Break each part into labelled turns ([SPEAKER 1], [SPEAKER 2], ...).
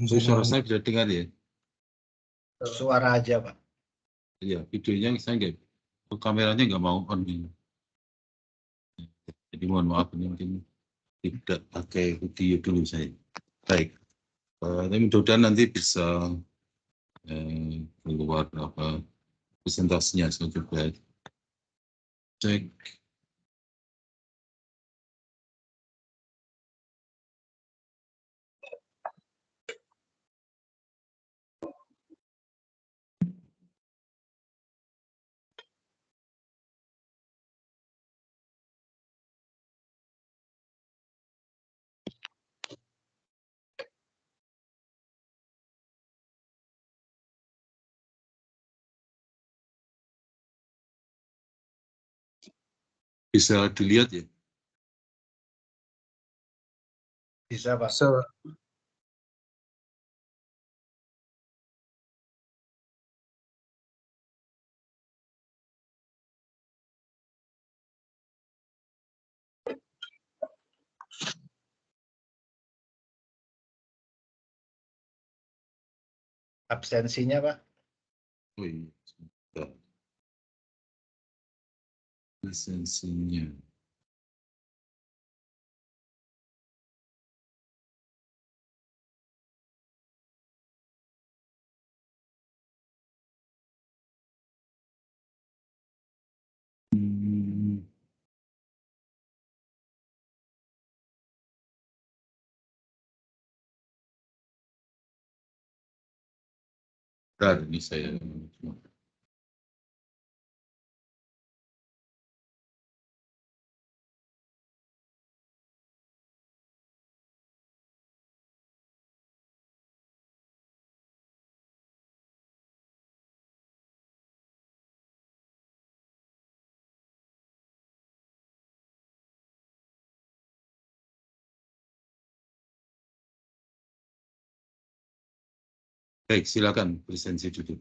[SPEAKER 1] Suara saya bisa dengar ya?
[SPEAKER 2] Suara aja, Pak.
[SPEAKER 1] Iya, videonya saya nggak, kameranya nggak mau on ini. Jadi mohon maaf ini mungkin tidak pakai video dulu saya. Baik, tapi mudah-mudahan nanti bisa keluar apa presentasinya. Saya coba cek. Bisa dilihat ya?
[SPEAKER 2] Bisa, Pak. Absensinya, Pak.
[SPEAKER 1] Oh iya, sebentar. Lisensinya. Bentar, ini saya baik, silakan lisensi duduk.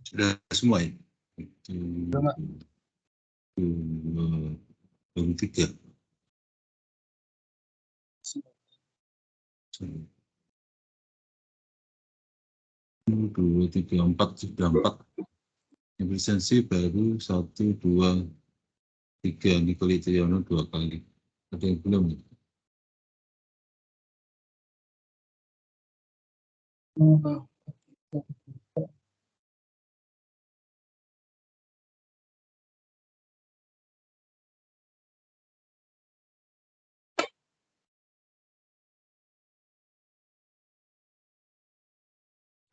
[SPEAKER 1] Sudah semua ya? Belum tiga. 2, 3, 4, sudah 4. Lisensi baru 1, 2, 3. Niko Litriano 2 kali. Ada yang belum?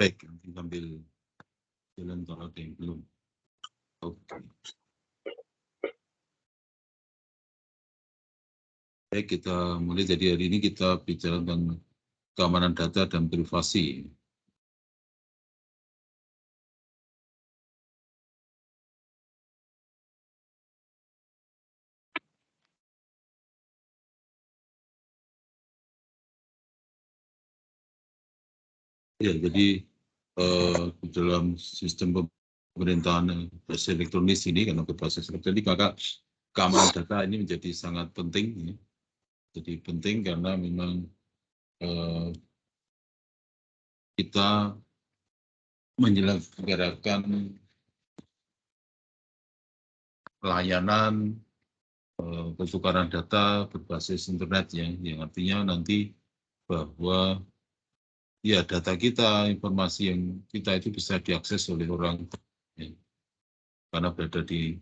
[SPEAKER 1] Baik, nanti sambil jalan kalau ada yang belum. Oke. Baik, kita mulai. Jadi hari ini kita bicara tentang keamanan data dan privasi. Ya, jadi di dalam sistem pemerintahan berbasis elektronik ini, karena berbasis elektronik, maka keamanan data ini menjadi sangat penting. Ya. Jadi penting karena memang kita menyelenggarakan layanan pertukaran data berbasis internet ya, yang artinya nanti bahwa ya data kita, informasi yang kita itu bisa diakses oleh orang ya, karena berada di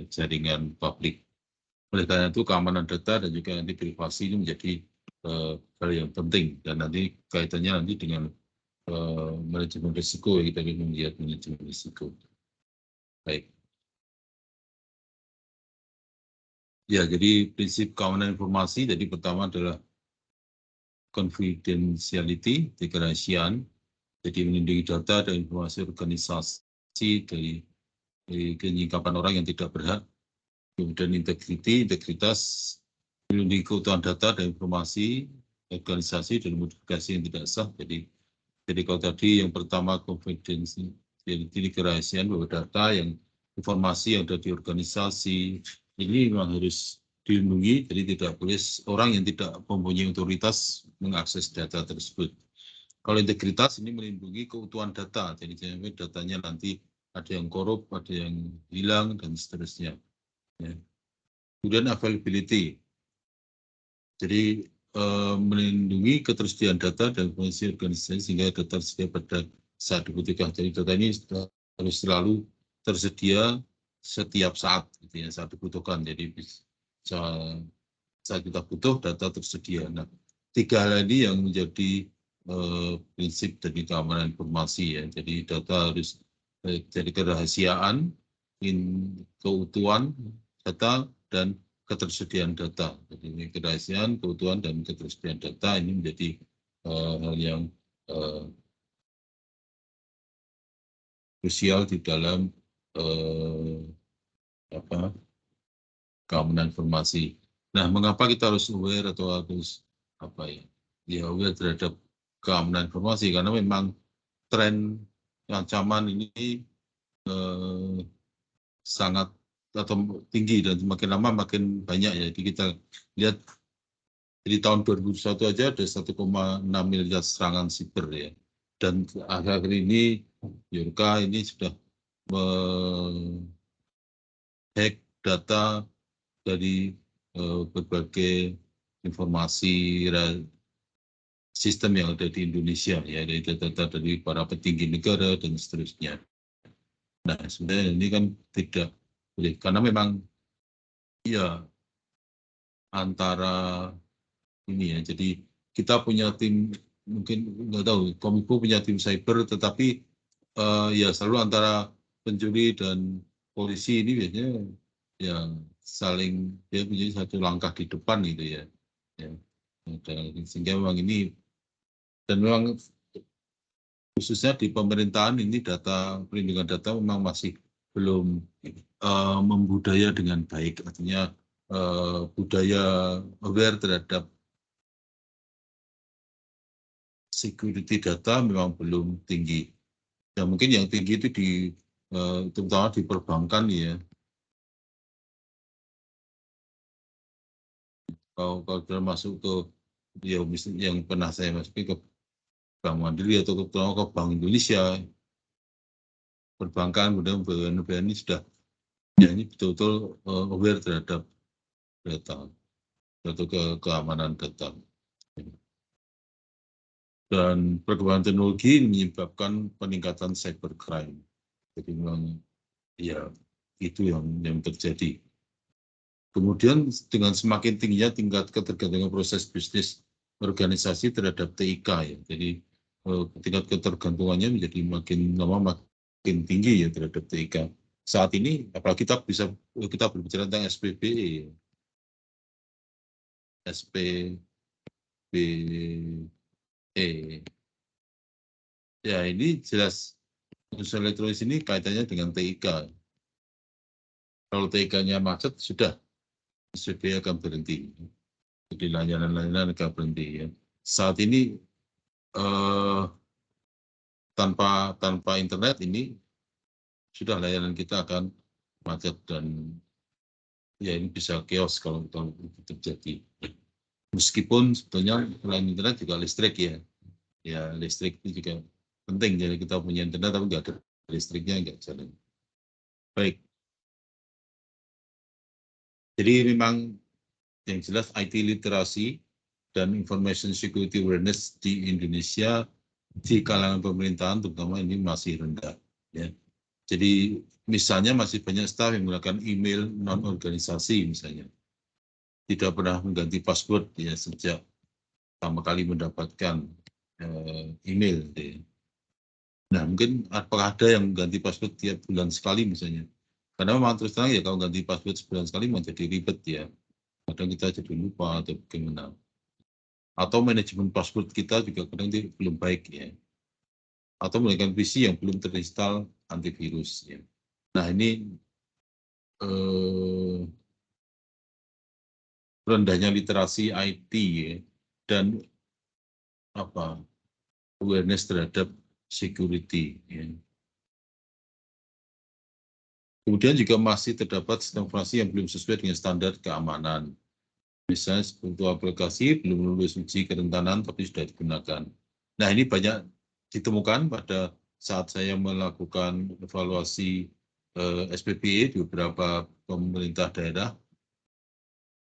[SPEAKER 1] jaringan publik. Oleh karena itu keamanan data dan juga nanti privasi ini menjadi hal yang penting, dan nanti kaitannya nanti dengan manajemen risiko, ya, kita ingin melihat manajemen risiko. Baik. Ya, jadi prinsip keamanan informasi, jadi pertama adalah confidentiality, kerahasiaan, jadi melindungi data dan informasi organisasi dari penyingkapan orang yang tidak berhak. Kemudian integritas, melindungi keutuhan data dan informasi organisasi dan modifikasi yang tidak sah. Jadi kalau tadi yang pertama confidentiality, kerahasiaan bahwa data yang informasi yang ada di organisasi ini memang harus dilindungi, jadi tidak boleh orang yang tidak mempunyai otoritas mengakses data tersebut. Kalau integritas ini melindungi keutuhan data, jadi jangan datanya nanti ada yang korup, ada yang hilang, dan seterusnya. Ya. Kemudian availability, jadi melindungi ketersediaan data dan informasi organisasi sehingga data tersedia pada saat dibutuhkan. Jadi data ini harus selalu tersedia setiap saat, gitu ya, saat dibutuhkan. Jadi saat kita butuh data tersedia. Nah, 3 hal ini yang menjadi prinsip dari keamanan informasi, ya. Jadi data harus jadi kerahasiaan, keutuhan data, dan ketersediaan data. Jadi ini kerahasiaan, keutuhan, dan ketersediaan data ini menjadi hal yang krusial di dalam keamanan informasi. Nah, mengapa kita harus aware atau harus aware terhadap keamanan informasi? Karena memang tren ancaman ini sangat atau tinggi dan semakin lama makin banyak, ya. Jadi kita lihat di tahun 2021 aja ada 1,6 miliar serangan siber, ya. Dan akhir-akhir ini Biorka ini sudah hack data dari berbagai informasi sistem yang ada di Indonesia, ya, dari data-data dari para petinggi negara dan seterusnya. Nah, sebenarnya ini kan tidak boleh, karena memang ya antara ini, ya, jadi kita punya tim, mungkin nggak tahu, Kominfo punya tim cyber, tetapi ya selalu antara pencuri dan polisi ini biasanya ya saling, dia punya satu langkah di depan gitu, ya. Sehingga memang ini, dan memang khususnya di pemerintahan ini data, perlindungan data memang masih belum membudaya dengan baik, artinya budaya aware terhadap security data memang belum tinggi. Ya mungkin yang tinggi itu terutama di perbankan, ya. Kalau sudah masuk ke, ya yang pernah saya masuki ke Bank Mandiri atau ke Bank Indonesia, perbankan, kemudian BNI ini sudah, ya, ini betul-betul aware terhadap data atau keamanan data. Dan perkembangan teknologi menyebabkan peningkatan cybercrime. Jadi memang ya itu yang terjadi. Kemudian dengan semakin tingginya tingkat ketergantungan proses bisnis organisasi terhadap TIK, ya. Jadi tingkat ketergantungannya menjadi makin lama makin tinggi, ya, terhadap TIK. Saat ini apalagi kita berbicara tentang SPBE. Ya, ini jelas unsur elektronis ini kaitannya dengan TIK. Kalau TIK-nya macet, sudah SPBE akan berhenti. Jadi layanan-layanan akan berhenti, ya. Saat ini tanpa internet ini sudah layanan kita akan macet, dan ya ini bisa chaos kalau itu terjadi. Meskipun sebetulnya selain internet juga listrik, ya. Ya, listrik itu juga penting. Jadi kita punya internet tapi nggak ada listriknya, nggak jalan. Baik. Jadi memang yang jelas IT literasi dan information security awareness di Indonesia di kalangan pemerintahan terutama ini masih rendah, ya. Jadi misalnya masih banyak staf yang menggunakan email non-organisasi, misalnya tidak pernah mengganti password, ya, sejak pertama kali mendapatkan email, ya. Nah, mungkin apakah ada yang ganti password tiap bulan sekali misalnya, karena memang terus terang, ya, kalau ganti password sebulan sekali menjadi ribet, ya. Kadang kita jadi lupa atau bagaimana. atau manajemen password kita juga kadang belum baik ya, atau menggunakan PC yang belum terinstall antivirus ya. Nah ini rendahnya literasi IT ya, dan awareness terhadap security ya. Kemudian juga masih terdapat sistem informasi yang belum sesuai dengan standar keamanan. Misalnya sebuah aplikasi belum lulus uji kerentanan tapi sudah digunakan. Nah ini banyak ditemukan pada saat saya melakukan evaluasi SPPE di beberapa pemerintah daerah.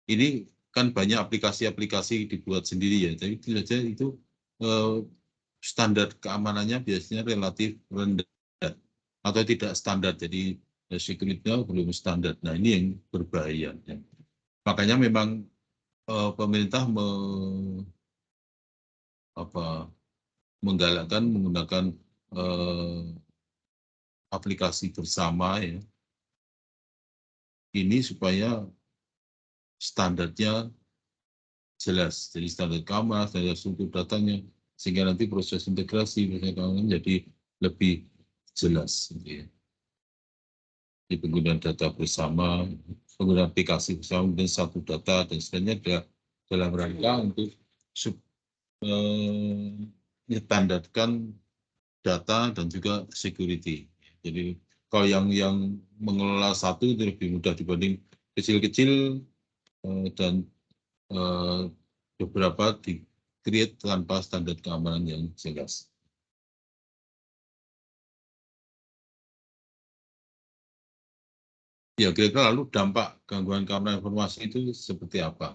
[SPEAKER 1] Ini kan banyak aplikasi-aplikasi dibuat sendiri ya, jadi tidak saja itu standar keamanannya biasanya relatif rendah atau tidak standar, jadi security-nya belum standar. Nah ini yang berbahaya. Ya. Makanya memang pemerintah menggalakkan menggunakan aplikasi bersama ya. Ini supaya standarnya jelas, jadi standar keamanan, standar struktur datanya, sehingga nanti proses integrasi menjadi lebih jelas. Gitu ya. Di penggunaan data bersama, penggunaan aplikasi bersama, dan satu data, dan sebagainya dalam rangka untuk menstandarkan data dan juga security. Jadi kalau yang mengelola satu itu lebih mudah dibanding kecil-kecil dan beberapa di-create tanpa standar keamanan yang jelas. Ya, kira-kira lalu dampak gangguan keamanan informasi itu seperti apa?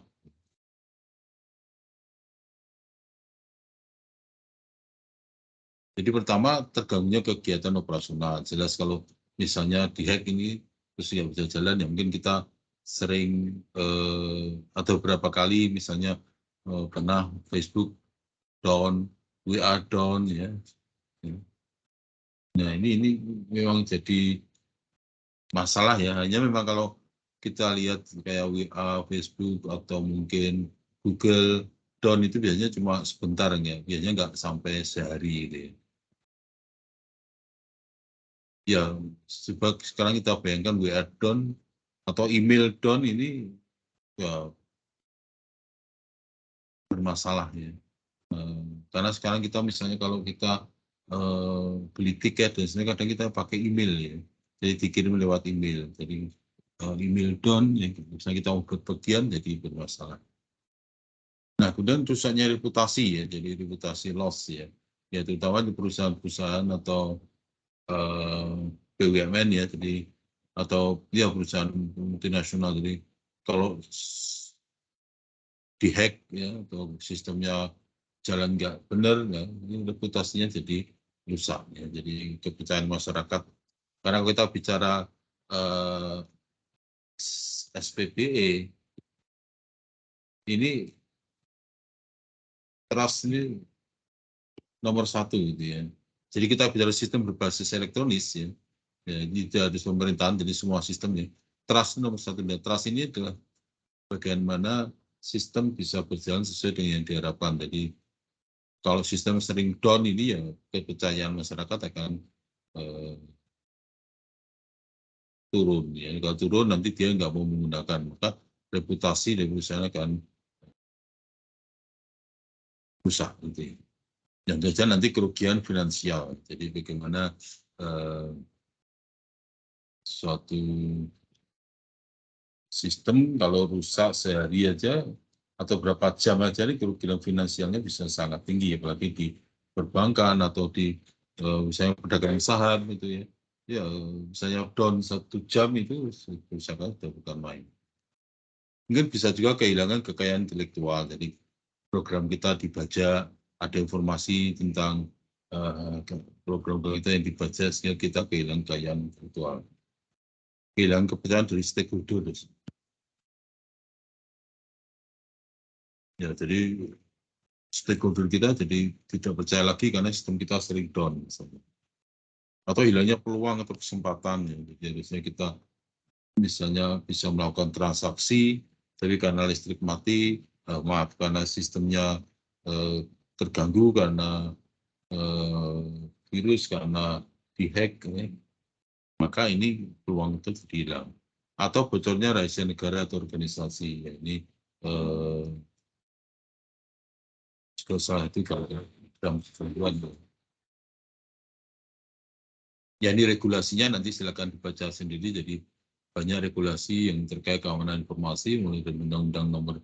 [SPEAKER 1] Jadi pertama, terganggunya kegiatan operasional. Jelas kalau misalnya dihack ini, terus nggak bisa jalan, ya mungkin kita sering atau beberapa kali misalnya pernah Facebook down, WA down, ya. Nah ini memang jadi masalah ya, hanya memang kalau kita lihat kayak WA, Facebook, atau mungkin Google down itu biasanya cuma sebentar ya, biasanya nggak sampai sehari gitu ya. Ya, sebab sekarang kita bayangkan WA down atau email down ini ya bermasalah ya. Karena sekarang kita misalnya kalau kita beli tiket dan sebagainya kadang kita pakai email ya. Jadi dikirim lewat email. Jadi email down, ya, misalnya kita mau berpergian jadi bermasalah. Nah, kemudian rusaknya reputasi ya, jadi reputasi loss ya. Ya terutama di perusahaan-perusahaan atau BUMN ya, jadi atau ya perusahaan multinasional. Jadi kalau dihack ya atau sistemnya jalan nggak benar, ya, ini reputasinya jadi rusak ya. Jadi kepercayaan masyarakat. Karena kita bicara SPPE ini trust ini nomor satu gitu ya. Jadi kita bicara sistem berbasis elektronis ya. Ya, ini dari pemerintahan, jadi semua sistemnya. Trust nomor satu. Dan trust ini adalah bagaimana sistem bisa berjalan sesuai dengan yang diharapkan. Jadi kalau sistem sering down ini ya kepercayaan masyarakat akan turun. Ya. Kalau turun nanti dia nggak mau menggunakan, maka reputasi dari perusahaan akan rusak. Gitu. Yang saja nanti kerugian finansial. Jadi bagaimana suatu sistem kalau rusak sehari aja atau berapa jam aja ini kerugian finansialnya bisa sangat tinggi, apalagi di perbankan atau di misalnya perdagangan saham itu ya. Ya, misalnya down 1 jam itu kerusakan sudah bukan main. Mungkin bisa juga kehilangan kekayaan intelektual. Jadi program kita dibaca, ada informasi tentang program kita yang dibaca sehingga kita kehilangan kekayaan intelektual. Kehilangan kepercayaan dari stakeholder. Ya, jadi stakeholder kita jadi tidak percaya lagi karena sistem kita sering down. Misalnya. Atau hilangnya peluang atau kesempatan. Ya. Jadi harusnya kita misalnya bisa melakukan transaksi, tapi karena listrik mati, maaf, karena sistemnya terganggu karena virus, karena dihack, maka ini peluang itu hilang. Atau bocornya rahasia negara atau organisasi, ya ini juga salah itu kalau dalam ketentuan. Ya ini regulasinya nanti silakan dibaca sendiri, jadi banyak regulasi yang terkait keamanan informasi mulai dari Undang-Undang Nomor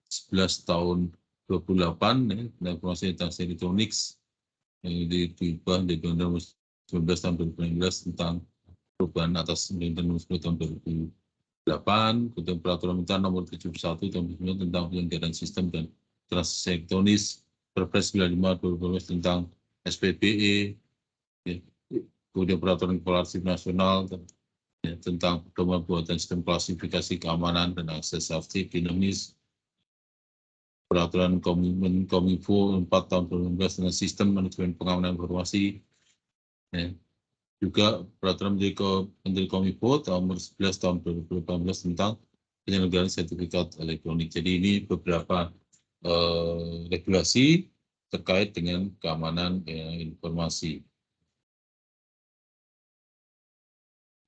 [SPEAKER 1] 11 Tahun 28 ya, tentang informasi elektronik yang diubah menjadi Undang-Undang 19 Tahun 2019 tentang perubahan atas Undang-Undang Nomor 10 Tahun 2008, kemudian Peraturan Menteri Nomor 71 Tahun 2009 tentang penyelenggaraan sistem dan transaksi elektronik, Perpres 95 2012 tentang SPBE, ya. Kemudian Peraturan Kepala Arsip Nasional ya, tentang pedoman buatan sistem klasifikasi keamanan dan akses safety dinamis, Peraturan Kominfo 4 tahun 2019 tentang sistem manajemen pengamanan informasi, ya. Juga Peraturan Menteri Kominfo nomor 11 tahun 2018 tentang penyelenggaraan sertifikat elektronik. Jadi ini beberapa regulasi terkait dengan keamanan informasi.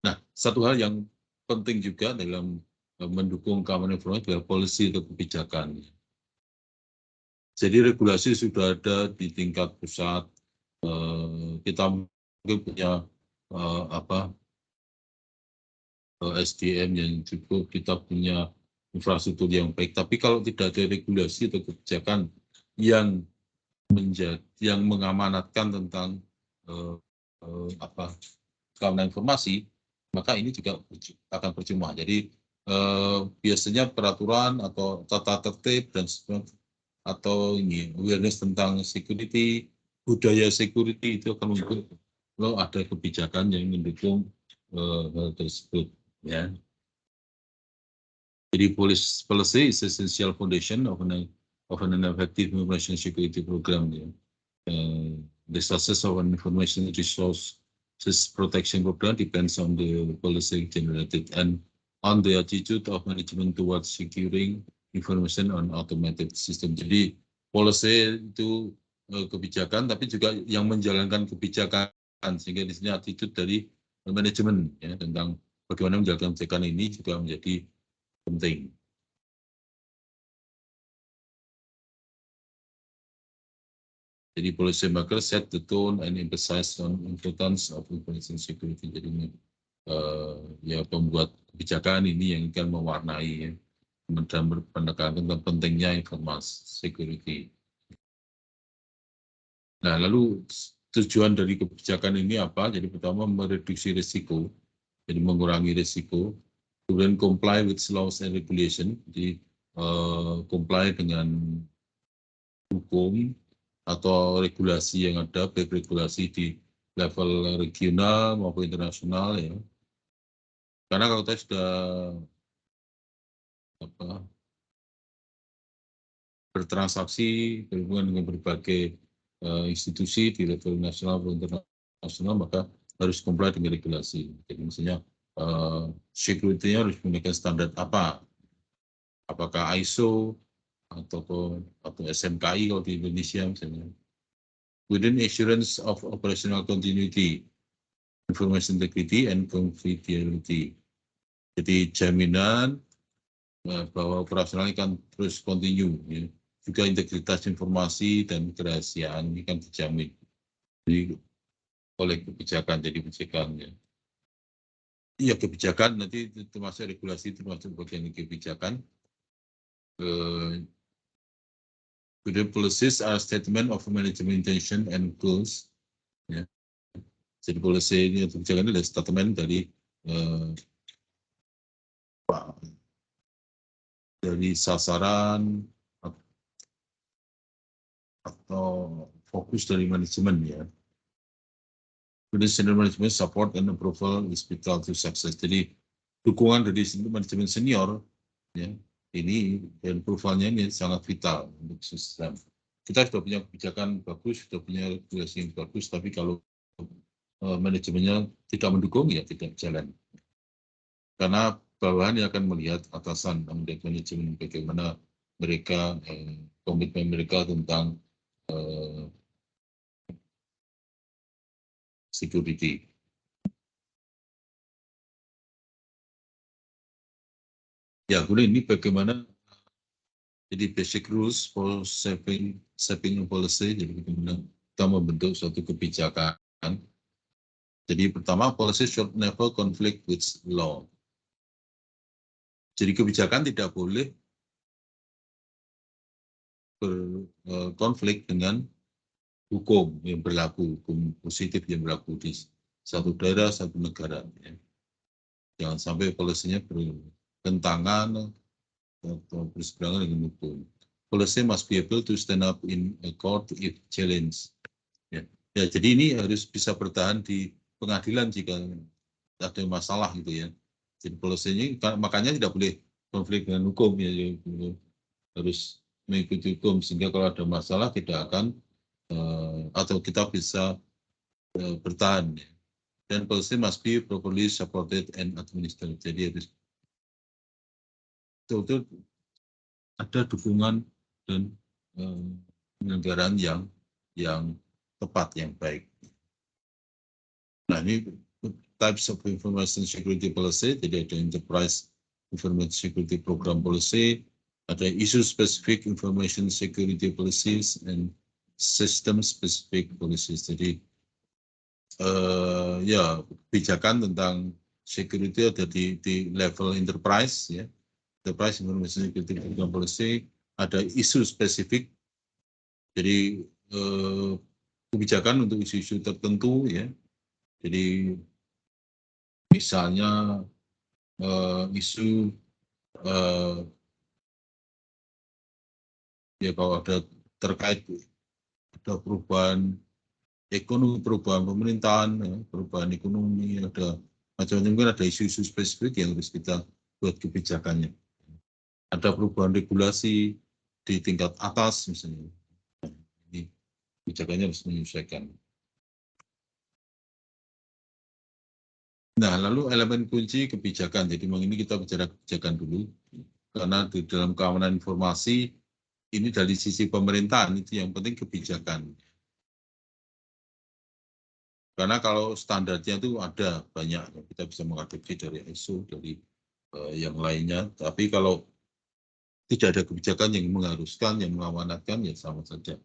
[SPEAKER 1] Nah, satu hal yang penting juga dalam mendukung keamanan informasi adalah policy atau kebijakan. Jadi regulasi sudah ada di tingkat pusat. Kita mungkin punya SDM yang cukup, kita punya infrastruktur yang baik. Tapi kalau tidak ada regulasi atau kebijakan yang mengamanatkan tentang keamanan informasi, maka ini juga akan percuma. Jadi biasanya peraturan atau tata tertib dan atau ini awareness tentang security, budaya security itu akan muncul kalau ada kebijakan yang mendukung hal tersebut. Ya. Jadi policy is essential foundation of an effective information security program. Ya. The success of an information resource protection program depends on the policy generated and on the attitude of management towards securing information on automated system. Jadi policy itu kebijakan, tapi juga yang menjalankan kebijakan, sehingga di sini attitude dari manajemen ya, tentang bagaimana menjalankan kebijakan ini juga menjadi penting. Jadi policy maker set the tone and emphasize on importance of information security. Jadi ya pembuat kebijakan ini yang akan mewarnai ya, dan berpenekanan tentang pentingnya informasi security. Nah, lalu tujuan dari kebijakan ini apa? Jadi pertama mereduksi risiko, jadi mengurangi risiko. Kemudian comply with laws and regulation, jadi comply dengan hukum atau regulasi yang ada, baik regulasi di level regional maupun internasional ya. Karena kalau kita sudah bertransaksi berhubungan dengan berbagai institusi di level nasional maupun internasional, maka harus comply dengan regulasi. Jadi misalnya security-nya harus menggunakan standar apa? Apakah ISO atau SMKI kalau di Indonesia misalnya. Within assurance of operational continuity, information integrity and confidentiality. Jadi jaminan bahwa operasional ini kan terus continue, ya. Juga integritas informasi dan kerahasiaan ini kan dijamin. Jadi oleh kebijakan, jadi kebijakannya. Iya kebijakan nanti termasuk regulasi termasuk bagian kebijakan. The policies are statement of management intention and goals. Ya. Jadi policy ini kebijakan ini adalah statement dari sasaran atau fokus dari manajemen ya. Kemudian senior management support and approval is vital to success. Jadi dukungan dari manajemen senior ya, ini dan approvalnya ini sangat vital untuk sistem. Kita sudah punya kebijakan bagus, sudah punya regulasi yang bagus, tapi kalau manajemennya tidak mendukung ya tidak jalan. Karena bawahan yang akan melihat atasan manajemen bagaimana mereka komitmen mereka tentang security. Ya, kemudian ini bagaimana jadi basic rules for shaping policy, jadi bagaimana kita membentuk suatu kebijakan. Jadi pertama, policy should never conflict with law. Jadi kebijakan tidak boleh berkonflik dengan hukum yang berlaku, hukum positif yang berlaku di satu daerah, satu negara. Ya. Jangan sampai polisinya bertentangan atau berseberangan dengan hukum. Policy must be able to stand up in a court if challenged. Ya. Ya, jadi ini harus bisa bertahan di pengadilan jika ada masalah gitu ya. Jadi polisinya makanya tidak boleh konflik dengan hukum ya, harus mengikuti hukum sehingga kalau ada masalah tidak akan atau kita bisa bertahan. Ya. Dan policy must be properly supported and administered. Jadi harus betul ada dukungan dan penyelenggaraan yang tepat, yang baik. Nah, ini types of information security policy, jadi ada enterprise information security program policy, ada issue specific information security policies, and system specific policies. Jadi ya kebijakan tentang security ada di level enterprise ya. Enterprise information security program policy, ada isu spesifik. Jadi kebijakan untuk isu-isu tertentu ya. Jadi misalnya isu ya kalau ada terkait ada perubahan ekonomi, perubahan pemerintahan, ya, perubahan ekonomi, ada macam-macam, mungkin ada isu-isu spesifik yang harus kita buat kebijakannya. Ada perubahan regulasi di tingkat atas misalnya. Ini kebijakannya harus menyesuaikan. Nah, lalu elemen kunci kebijakan. Jadi ini kita bicara kebijakan dulu, karena di dalam keamanan informasi ini dari sisi pemerintahan itu yang penting kebijakan. Karena kalau standarnya itu ada banyak, kita bisa mengadopsi dari ISO, dari yang lainnya. Tapi kalau tidak ada kebijakan yang mengharuskan, yang mengamanatkan, ya sama saja.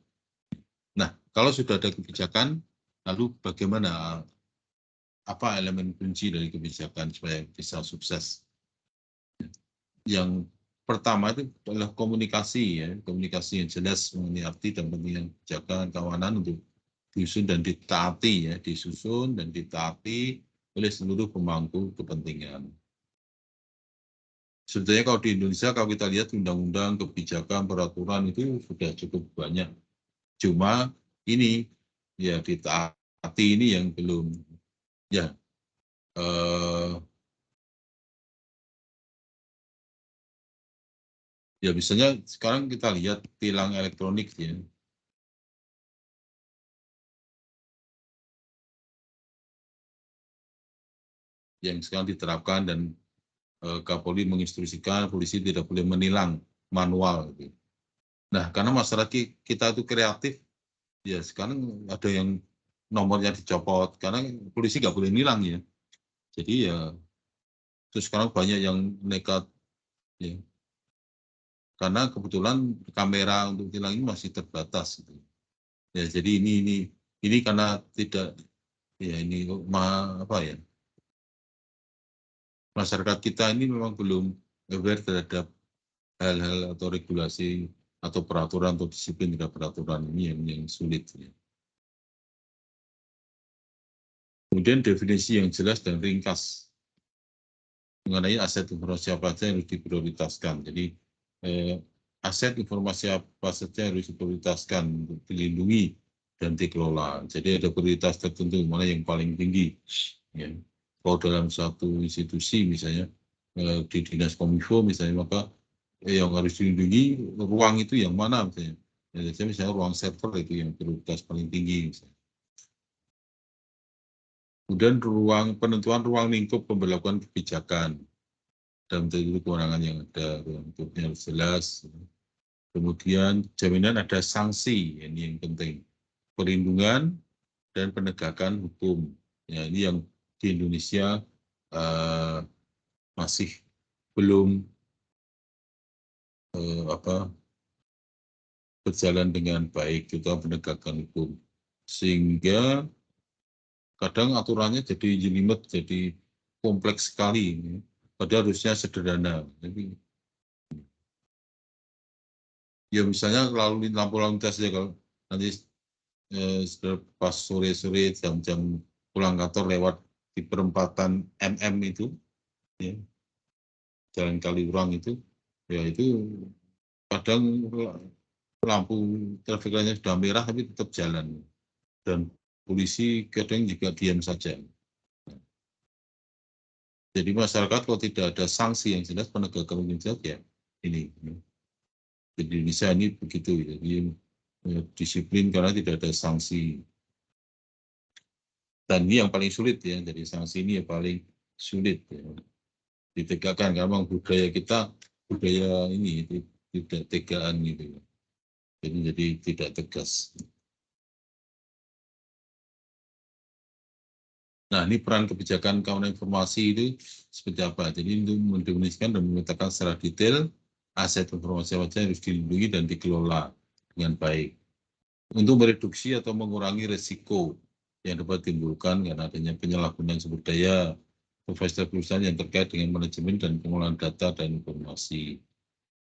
[SPEAKER 1] Nah, kalau sudah ada kebijakan, lalu bagaimana, apa elemen kunci dari kebijakan supaya bisa sukses? Yang pertama itu adalah komunikasi, ya, komunikasi yang jelas mengenai arti dan pentingnya kebijakan keamanan untuk disusun dan ditaati, ya, disusun dan ditaati oleh seluruh pemangku kepentingan. Sebetulnya kalau di Indonesia, kalau kita lihat undang-undang, kebijakan, peraturan itu sudah cukup banyak. Cuma ini ya ditaati ini yang belum. Ya, ya misalnya sekarang kita lihat tilang elektronik ya. Yang sekarang diterapkan dan Kapolri menginstruksikan polisi tidak boleh menilang manual. Gitu. Nah, karena masyarakat kita itu kreatif, ya sekarang ada yang nomornya dicopot, karena polisi nggak boleh nilang ya. Jadi ya, terus sekarang banyak yang nekat, ya. Karena kebetulan kamera untuk tilang ini masih terbatas. Gitu. Ya, jadi ini karena tidak, ya ini apa ya? Masyarakat kita ini memang belum aware terhadap hal-hal atau regulasi atau peraturan atau disiplin terhadap peraturan ini yang sulit. Ya. Kemudian definisi yang jelas dan ringkas mengenai aset informasi apa saja yang harus diprioritaskan. Jadi aset informasi apa saja harus diprioritaskan untuk dilindungi dan dikelola. Jadi ada prioritas tertentu mana yang paling tinggi. Ya. Kalau dalam satu institusi misalnya di Dinas Kominfo misalnya, maka yang harus dilindungi ruang itu yang mana misalnya. Ya, misalnya ruang server itu yang prioritas paling tinggi misalnya. Kemudian penentuan ruang lingkup pemberlakuan kebijakan dalam bentuk kewenangan yang ada, bentuknya harus jelas. Kemudian jaminan ada sanksi, ini yang penting. Perlindungan dan penegakan hukum. Ya, ini yang di Indonesia masih belum berjalan dengan baik, kita penegakan hukum. Sehingga kadang aturannya jadi jelimet, jadi kompleks sekali. Padahal harusnya sederhana. Jadi, ya misalnya lampu lalu lintas ya, kalau nanti pas sore-sore jam-jam pulang kantor lewat di perempatan MM itu, ya, Jalan Kaliurang itu, ya itu kadang lampu traffic light-nya sudah merah tapi tetap jalan. Dan polisi kadang juga diam saja. Jadi masyarakat kalau tidak ada sanksi yang jelas, penegakan hukum jelas, ya ini. Di Indonesia ini begitu, jadi disiplin karena tidak ada sanksi. Dan ini yang paling sulit ya, jadi sanksi ini yang paling sulit ya, ditegakkan karena memang budaya kita, budaya ini tidak tegaan gitu. Jadi tidak tegas. Nah, ini peran kebijakan keamanan informasi itu seperti apa? Jadi untuk mendefinisikan dan memetakan secara detail aset informasi apa saja harus dilindungi dan dikelola dengan baik. Untuk mereduksi atau mengurangi risiko yang dapat ditimbulkan karena adanya penyalahgunaan sumber daya fasilitas perusahaan yang terkait dengan manajemen dan pengolahan data dan informasi.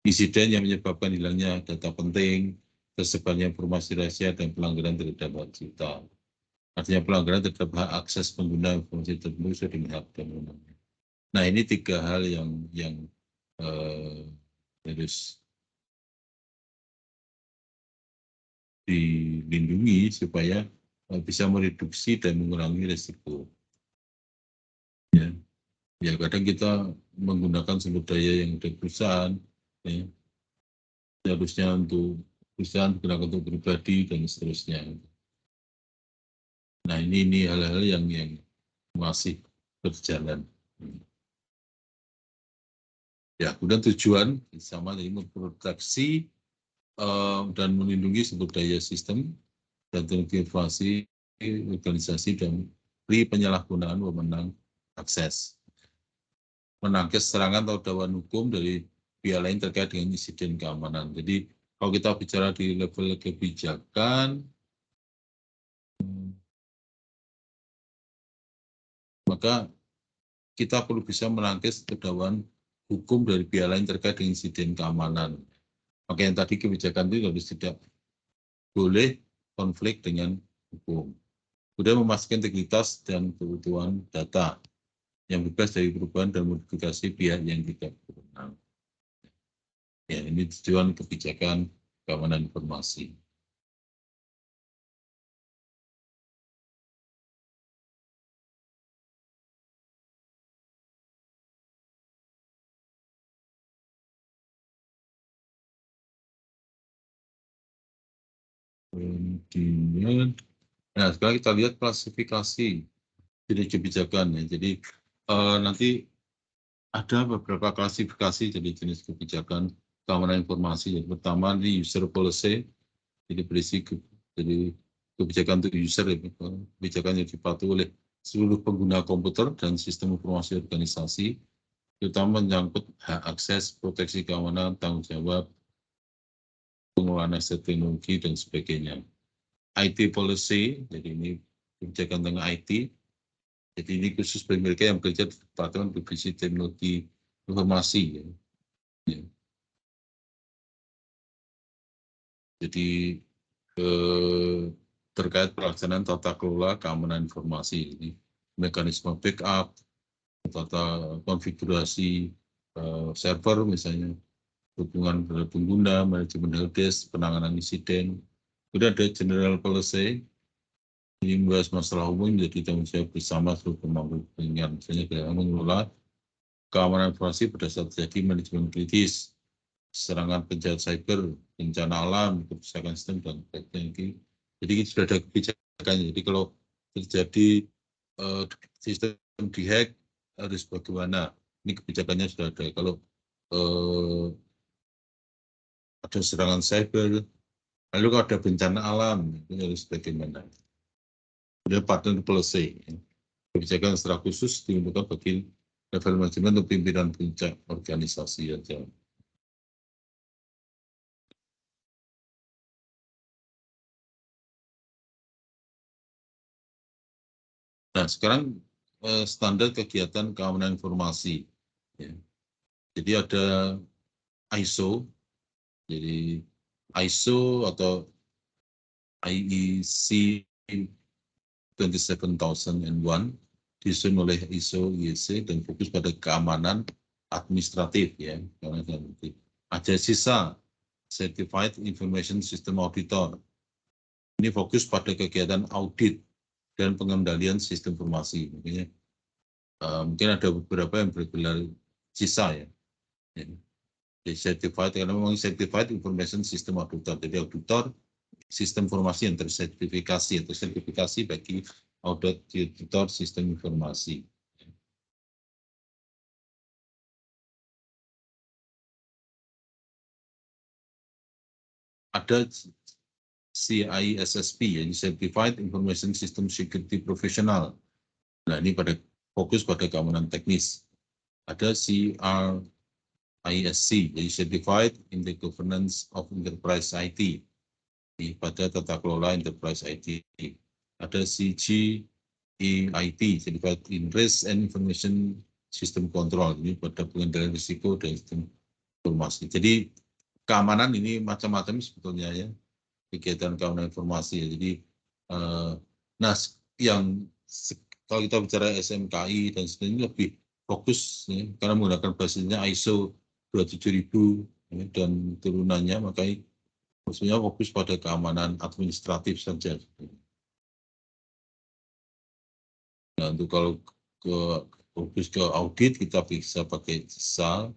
[SPEAKER 1] Insiden yang menyebabkan hilangnya data penting, tersebarnya informasi rahasia, dan pelanggaran terhadap hak cipta. Artinya pelanggaran terhadap hak akses pengguna informasi tertentu sesuai dengan hak dan undang-undang. Nah, ini 3 hal yang harus dilindungi supaya bisa mereduksi dan mengurangi risiko. Ya, kadang kita menggunakan sumber daya yang ada perusahaan, ya, seharusnya untuk perusahaan digunakan untuk pribadi dan seterusnya. Nah, ini hal-hal yang masih berjalan. Ya, kemudian tujuan sama jadi memproteksi dan melindungi sumber daya sistem dan teknologi informasi organisasi dan beri penyalahgunaan wewenang akses. Menangkis serangan atau dakwaan hukum dari pihak lain terkait dengan insiden keamanan. Jadi kalau kita bicara di level kebijakan, maka kita perlu bisa menangkis dakwaan hukum dari pihak lain terkait dengan insiden keamanan. Maka yang tadi kebijakan itu harus tidak boleh konflik dengan hukum. Kemudian memastikan integritas dan keutuhan data yang bebas dari perubahan dan modifikasi pihak yang tidak berwenang. Ya, ini tujuan kebijakan keamanan informasi. Kemudian, nah sekarang kita lihat klasifikasi jenis kebijakan ya. Jadi nanti ada beberapa klasifikasi jadi jenis kebijakan keamanan informasi. Yang pertama di user policy, jadi berisi jadi kebijakan untuk user ya, kebijakan yang dipatuhi oleh seluruh pengguna komputer dan sistem informasi organisasi, terutama menyangkut hak akses, proteksi keamanan, tanggung jawab, pengelolaan aset teknologi dan sebagainya. IT policy, jadi ini kebijakan tentang IT. Jadi ini khusus bagi mereka yang bekerja di Departemen Divisi Teknologi Informasi. Ya. Jadi terkait pelaksanaan tata kelola keamanan informasi, ini mekanisme backup, tata konfigurasi server misalnya, hubungan terhadap pengguna, manajemen helpdesk, penanganan insiden. Kemudian ada general policy, ini membahas masalah umum menjadi tanggung jawab bersama seluruh pemangku kepentingan, misalnya dalam mengelola keamanan informasi pada saat terjadi manajemen kritis, serangan penjahat cyber, bencana alam, kerusakan sistem, dan sebagainya. Jadi sudah ada kebijakannya. Jadi kalau terjadi sistem dihack harus bagaimana? Ini kebijakannya sudah ada. Kalau ada serangan cyber, lalu kalau ada bencana alam, itu harus bagaimana. Kemudian partner policy, kebijakan secara khusus dibentukkan bagi level manajemen untuk pimpinan puncak organisasi aja. Nah, sekarang standar kegiatan keamanan informasi. Ya. Jadi ada ISO, jadi ISO atau IEC 27001 disusun oleh ISO IEC dan fokus pada keamanan administratif ya. Ada sisa Certified Information System Auditor. Ini fokus pada kegiatan audit dan pengendalian sistem informasi. Mungkin ada beberapa yang bergelar sisa ya. Jadi certified, karena memang Certified Information System Auditor. Jadi auditor sistem informasi yang tersertifikasi atau sertifikasi bagi auditor sistem informasi. Ada CISSP, yaitu Certified Information System Security Professional. Nah, ini fokus pada keamanan teknis. Ada CRISC, yaitu Certified in the Governance of Enterprise IT, pada tata kelola Enterprise IT. Ada CGEIT, Certified in Risk and Information System Control, ini pada pengendalian risiko dan sistem informasi. Jadi keamanan ini macam-macam sebetulnya ya, kegiatan keamanan informasi. Jadi, nah yang kalau kita bicara SMKI dan sebagainya lebih fokus ya, karena menggunakan basisnya ISO 27000 ya, dan turunannya, makanya maksudnya fokus pada keamanan administratif saja. Nah, untuk kalau fokus ke audit kita bisa pakai CISA.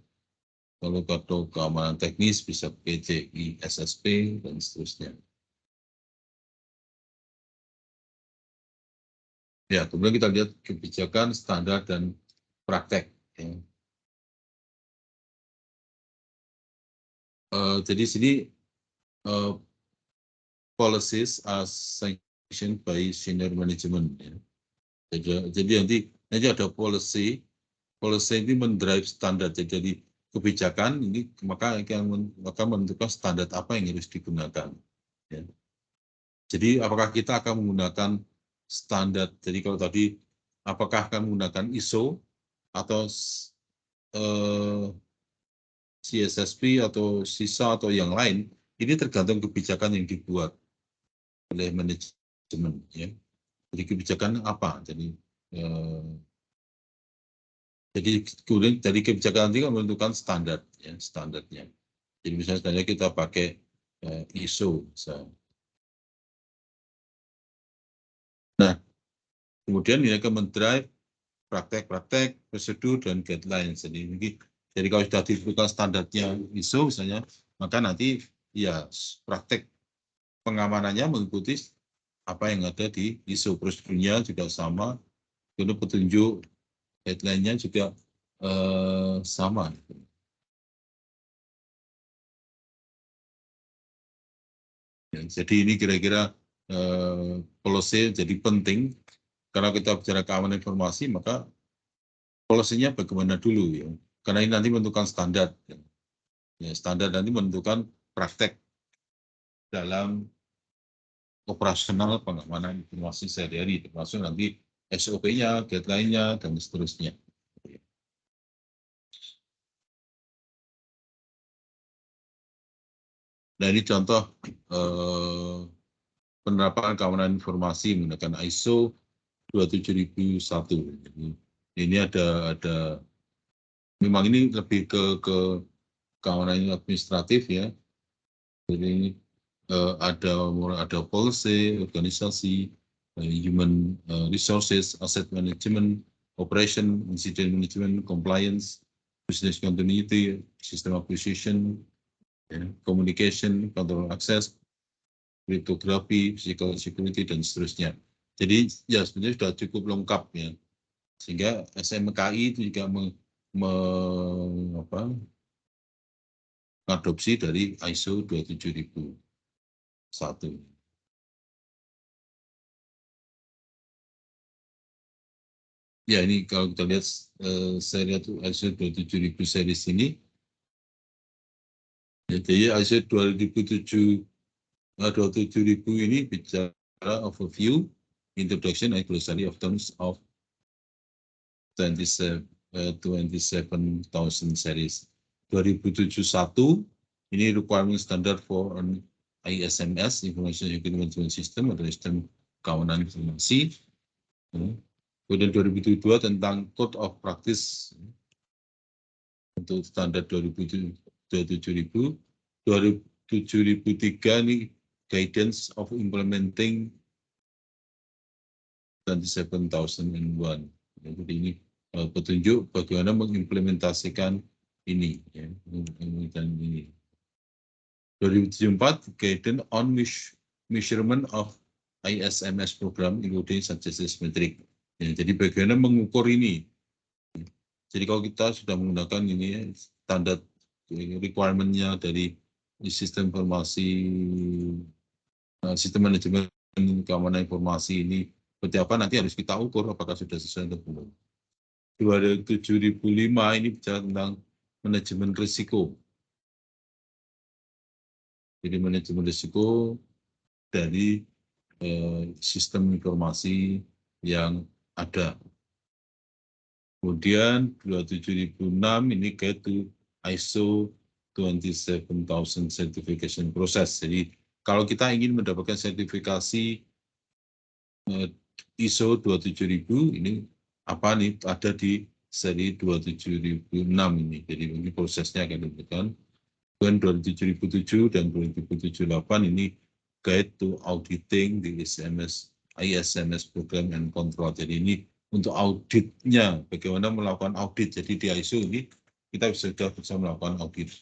[SPEAKER 1] Kalau kartu keamanan teknis bisa pakai CISSP dan seterusnya. Ya, kemudian kita lihat kebijakan, standar, dan praktek. Ya. Jadi sini policies are sanctioned by senior management. Ya. Jadi nanti ada policy ini mendrive standar. Jadi kebijakan ini maka menentukan standar apa yang harus digunakan. Ya. Jadi apakah kita akan menggunakan standar? Jadi kalau tadi apakah akan menggunakan ISO atau CSSP atau sisa atau yang lain? Ini tergantung kebijakan yang dibuat oleh manajemen. Ya. Jadi kebijakan apa? Jadi kemudian dari kebijakan nanti kan menentukan standar, ya, standarnya. Jadi misalnya kita pakai ISO. Misalnya. Nah, kemudian ini akan mendrive praktek-praktek, prosedur, dan guidelines. Jadi kalau sudah ditentukan standarnya ISO misalnya, maka nanti ya praktek pengamanannya mengikuti apa yang ada di ISO. Prosedurnya juga sama, kemudian petunjuk guideline-nya juga sama. Ya, jadi ini kira-kira policy jadi penting karena kita bicara keamanan informasi, maka policy-nya bagaimana dulu ya, karena ini nanti menentukan standar. Ya, standar nanti menentukan praktek dalam operasional pengamanan informasi sehari-hari, termasuk nanti SOP-nya, guideline-nya, dan seterusnya. Nah, ini contoh penerapan keamanan informasi menggunakan ISO 27001. Ini ada memang ini lebih ke keamanan administratif ya. Jadi ada policy, organisasi, human resources, asset management, operation, incident management, compliance, business continuity, system acquisition, communication, control access, cryptography, physical security, dan seterusnya. Jadi ya sebenarnya sudah cukup lengkap ya. Sehingga SMKI itu juga mengadopsi dari ISO 27001. Ya, ini kalau kita lihat seri ISO 27000 series ini, jadi ISO 27000 ini bicara overview, introduction, and glossary of terms of 27,000 series. 2071 ini requirement standard for an ISMS, Information Security Management System, atau sistem keamanan informasi. Kemudian 2002 tentang Code of Practice untuk standar 2007. 2003 ini Guidance of Implementing 27,001. Jadi ini petunjuk bagaimana mengimplementasikan ini. Ya, ini. 2004 Guidance on Measurement of ISMS Program including Success Metric. Ya, jadi bagaimana mengukur ini. Jadi kalau kita sudah menggunakan ini standar requirement-nya dari sistem informasi, sistem manajemen keamanan informasi ini seperti apa, nanti harus kita ukur apakah sudah sesuai atau belum. 2005 ini bicara tentang manajemen risiko. Jadi manajemen risiko dari sistem informasi yang ada. Kemudian 2006 ini Guide to ISO 27,000 Certification Process. Jadi kalau kita ingin mendapatkan sertifikasi ISO 27.000 ini apa nih, ada di seri 27.006 ini. Jadi ini prosesnya akan diberikan. Kemudian 27.007 dan 27.008 ini Guide to Auditing the ISMS Program and Control. Jadi ini untuk auditnya, bagaimana melakukan audit. Jadi di ISO ini kita sudah bisa melakukan audit.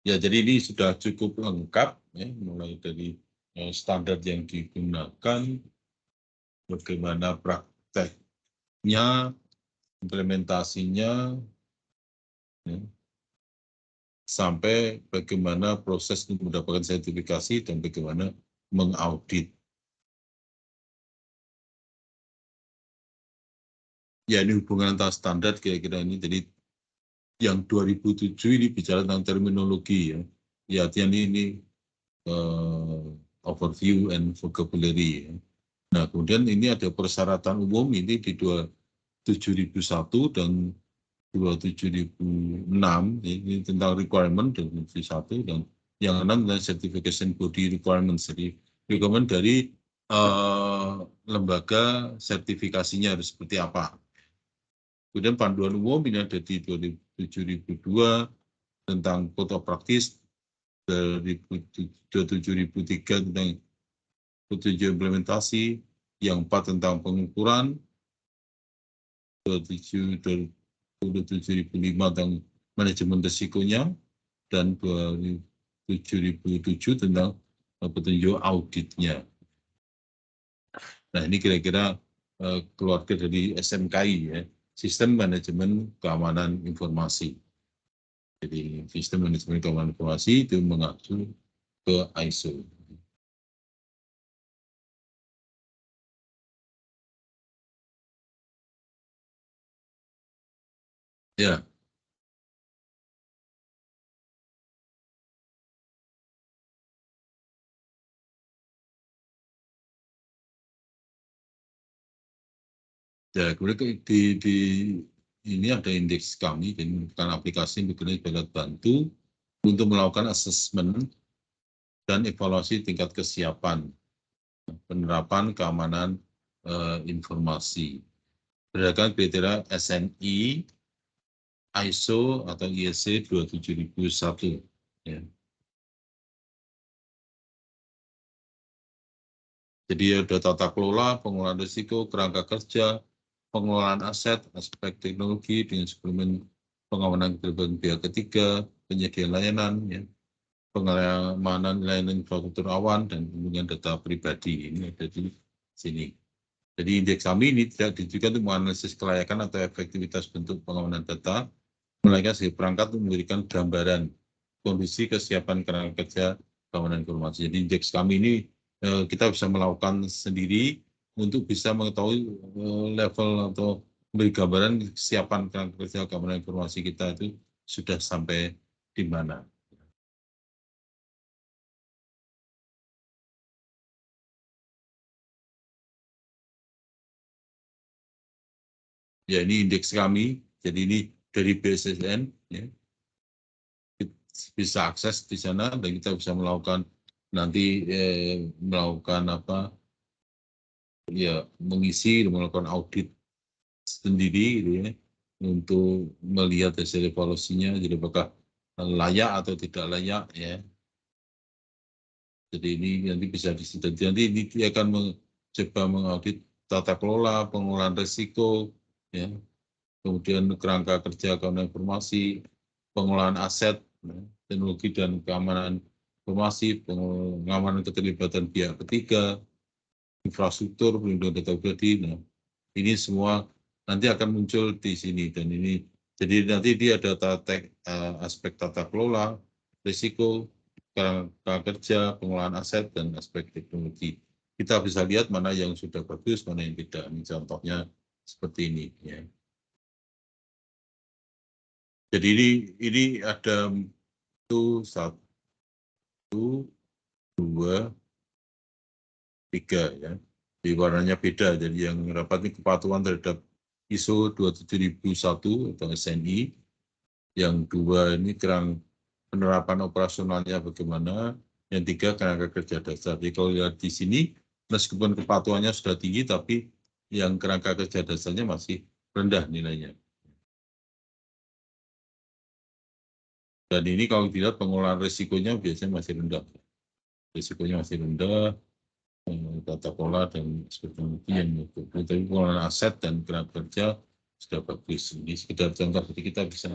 [SPEAKER 1] Ya, jadi ini sudah cukup lengkap, ya, mulai dari standar yang digunakan, bagaimana prakteknya, implementasinya, ya, sampai bagaimana proses untuk mendapatkan sertifikasi dan bagaimana mengaudit. Ya, ini hubungan antara standar kira-kira ini. Jadi yang 2007 ini bicara tentang terminologi, ya. Ya, artinya ini overview and vocabulary. Ya. Nah, kemudian ini ada persyaratan umum ini di 27.001 dan 27.006, ini tentang requirement 27.001, dan yang 6 tentang certification body requirements. Jadi requirement dari lembaga sertifikasinya harus seperti apa. Kemudian panduan umum ini ada di 27.002 tentang Code of Practice, dari 27.003 tentang petunjuk implementasi, yang 4 tentang pengukuran, 27.005 tentang manajemen risikonya, dan 27.007 tentang petunjuk auditnya. Nah, ini kira-kira keluarga dari SMKI, ya, Sistem Manajemen Keamanan Informasi. Jadi Sistem Manajemen Keamanan Informasi itu mengacu ke ISO. Ya. Ya, kemudian ini ada indeks kami, dan menggunakan aplikasi berguna sebagai bantu untuk melakukan asesmen dan evaluasi tingkat kesiapan penerapan keamanan informasi. Berdasarkan kriteria SNI, ISO atau IEC 27001. Ya. Jadi ada tata kelola, pengelolaan risiko, kerangka kerja, pengelolaan aset, aspek teknologi dengan suplemen pengamanan pihak ketiga, penyedia layanan, ya, pengamanan layanan infrastruktur awan, dan perlindungan data pribadi. Ini ada di sini. Jadi indeks kami ini tidak ditujukan untuk menganalisis kelayakan atau efektivitas bentuk pengamanan data, Mereka sebagai perangkat untuk memberikan gambaran kondisi kesiapan kerangka kerja keamanan informasi. Jadi indeks kami ini kita bisa melakukan sendiri untuk bisa mengetahui level atau memberi gambaran kesiapan kerangka kerja keamanan informasi kita itu sudah sampai di mana. Ya, ini indeks kami. Jadi ini dari BSSN, ya. Bisa akses di sana dan kita bisa melakukan nanti melakukan apa? Ya, melakukan audit sendiri, gitu ya, untuk melihat hasil evaluasinya. Jadi apakah layak atau tidak layak, ya. Jadi ini nanti bisa nanti ini dia akan mencoba mengaudit tata kelola, pengelolaan risiko, ya. Kemudian kerangka kerja keamanan informasi, pengelolaan aset, teknologi dan keamanan informasi, pengamanan keterlibatan pihak ketiga, infrastruktur, perlindungan data pribadi. Nah, ini semua nanti akan muncul di sini dan ini jadi nanti dia ada aspek tata kelola, risiko, kerangka kerja, pengelolaan aset dan aspek teknologi. Kita bisa lihat mana yang sudah bagus, mana yang tidak. Ini contohnya seperti ini, ya. Jadi ini ada itu 1, 2, 3, ya. Di warnanya beda. Jadi yang rapat ini kepatuhan terhadap ISO 27001 atau SNI. Yang 2 ini penerapan operasionalnya bagaimana. Yang 3 kerangka kerja dasar. Jadi kalau lihat di sini, meskipun kepatuhannya sudah tinggi, tapi yang kerangka kerja dasarnya masih rendah nilainya. Dan ini kalau dilihat pengelolaan risikonya biasanya masih rendah. Risikonya masih rendah, tata kelola dan teknologi yang itu. Tapi pengelolaan aset dan kerangka kerja sudah bagus. Ini sekedar contoh, jadi kita bisa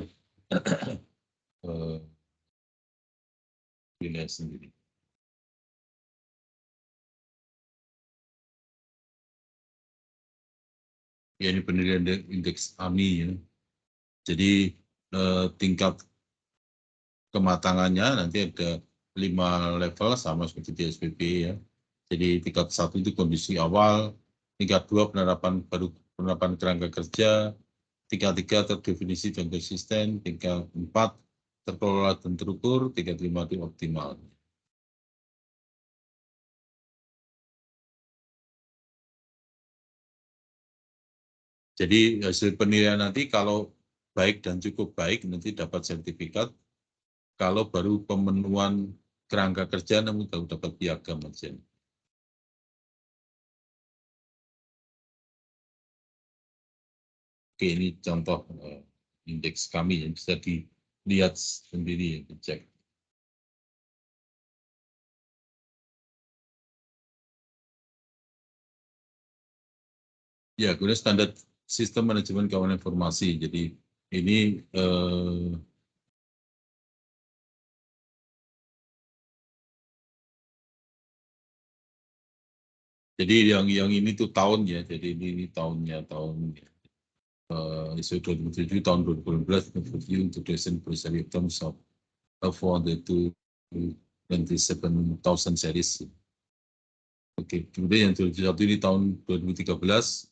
[SPEAKER 1] nilai sendiri. Ya, ini penilaian indeks AMI, ya. Jadi tingkat kematangannya nanti ada 5 level sama seperti di SPP, ya. Jadi tingkat 1 itu kondisi awal, tingkat 2 penerapan kerangka kerja, tingkat 3 terdefinisi dan konsisten, tingkat 4 terkelola dan terukur, tingkat 5 itu optimal. Jadi hasil penilaian nanti kalau baik dan cukup baik nanti dapat sertifikat. Kalau baru pemenuhan kerangka kerja namun kalau dapat piagam aja. Oke, ini contoh indeks kami yang bisa dilihat sendiri, dicek. Ya, kemudian standar sistem manajemen keamanan informasi. Jadi ini jadi yang ini tuh tahun, ya. Jadi ini tahunnya ISO 2007 tahun 2012 review introduction procedure terms of for the 27,000 series. Oke, kemudian yang 2021 ini tahun 2013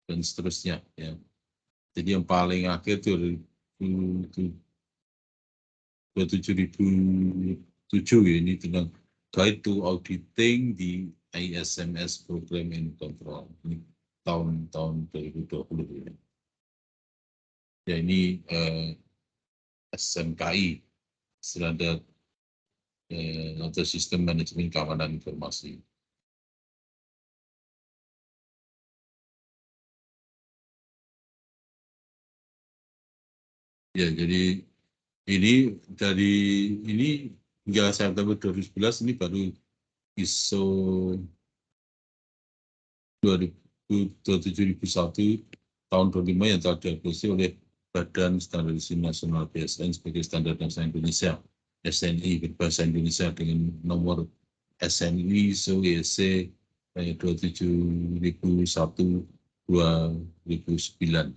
[SPEAKER 1] dan seterusnya, ya. Jadi yang paling akhir itu 27.007, ya, ini tentang Guide to Auditing di ISMS Program and Control. Ini tahun 2020, ya. Ya, ini SMKI, Standar atau Sistem Manajemen Keamanan Informasi. Ya, jadi ini hingga September 2011 ini baru ISO 27001 tahun 25 yang telah diapresiasi oleh Badan Standarisasi Nasional BSN sebagai standar nasional Indonesia SNI berbahasa Indonesia dengan nomor SNI ISO EC 27001 2009.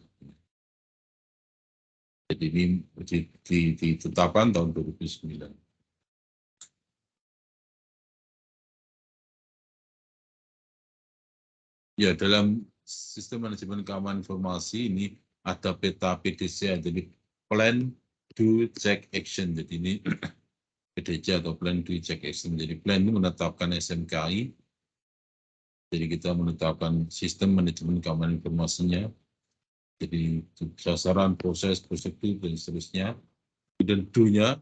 [SPEAKER 1] Jadi ini ditetapkan tahun 2009. Ya, dalam sistem manajemen keamanan informasi ini ada peta PDCA, jadi Plan, Do, Check, Action. Jadi ini PDC atau Plan, Do, Check, Action. Jadi Plan ini menetapkan SMKI. Jadi kita menetapkan sistem manajemen keamanan informasinya. Jadi sasaran, proses, prosedur, dan seterusnya. Dan Do-nya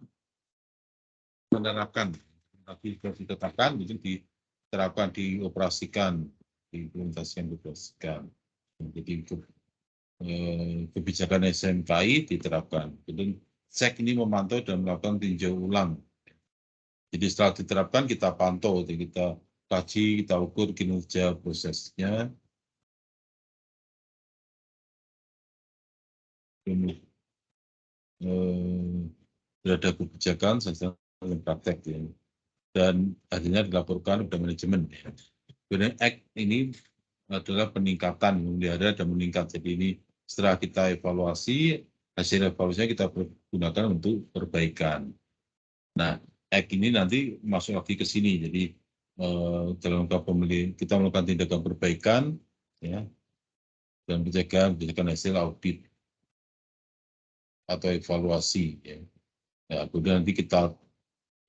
[SPEAKER 1] menerapkan. Tapi ditetapkan, itu diterapkan, dioperasikan, diimplementasikan, dioperasikan. Jadi untuk kebijakan SMKI diterapkan. Jadi cek ini memantau dan melakukan tinjau ulang. Jadi setelah diterapkan kita pantau, jadi kita kaji, kita ukur kinerja prosesnya. Berada kebijakan sesuai dengan praktek ya. Dan akhirnya dilaporkan ke manajemen. Kemudian Act ini adalah peningkatan, memelihara dan meningkat. Jadi ini setelah kita evaluasi, hasil evaluasinya kita gunakan untuk perbaikan. Nah, Act ini nanti masuk lagi ke sini. Jadi dalam kita melakukan tindakan perbaikan, ya, dan pencegahan hasil audit atau evaluasi. Ya. Nah, kemudian nanti kita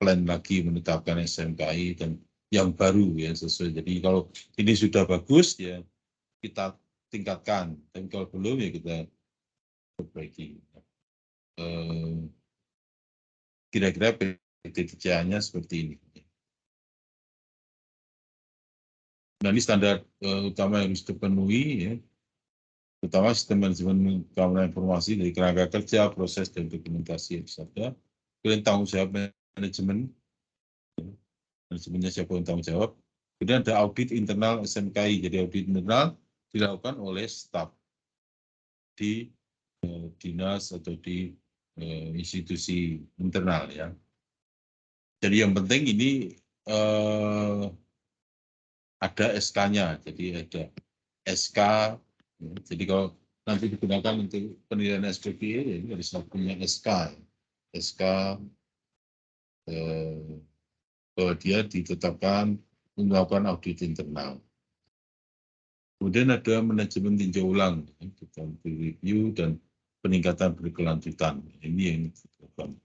[SPEAKER 1] plan lagi menetapkan SMKI dan yang baru ya sesuai. Jadi kalau ini sudah bagus ya kita tingkatkan, dan kalau belum ya kita perbaiki. Kira-kira PDCA-nya seperti ini. Nah ini standar utama yang harus dipenuhi ya, terutama sistem manajemen keamanan informasi dari kerangka kerja, proses dan dokumentasi yang ada. Kemudian tanggung jawab manajemen, manajemennya siapa yang tanggung jawab. Kemudian ada audit internal SMKI. Jadi audit internal dilakukan oleh staf di dinas atau di institusi internal ya. Jadi yang penting ini ada SK-nya. Jadi ada SK. Ya. Jadi kalau nanti digunakan untuk penilaian SPPE, ya ini harus punya SK. SK bahwa dia ditetapkan melakukan audit internal. Kemudian ada manajemen tinjau ulang, review dan peningkatan berkelanjutan. Ini yang ditetapkan.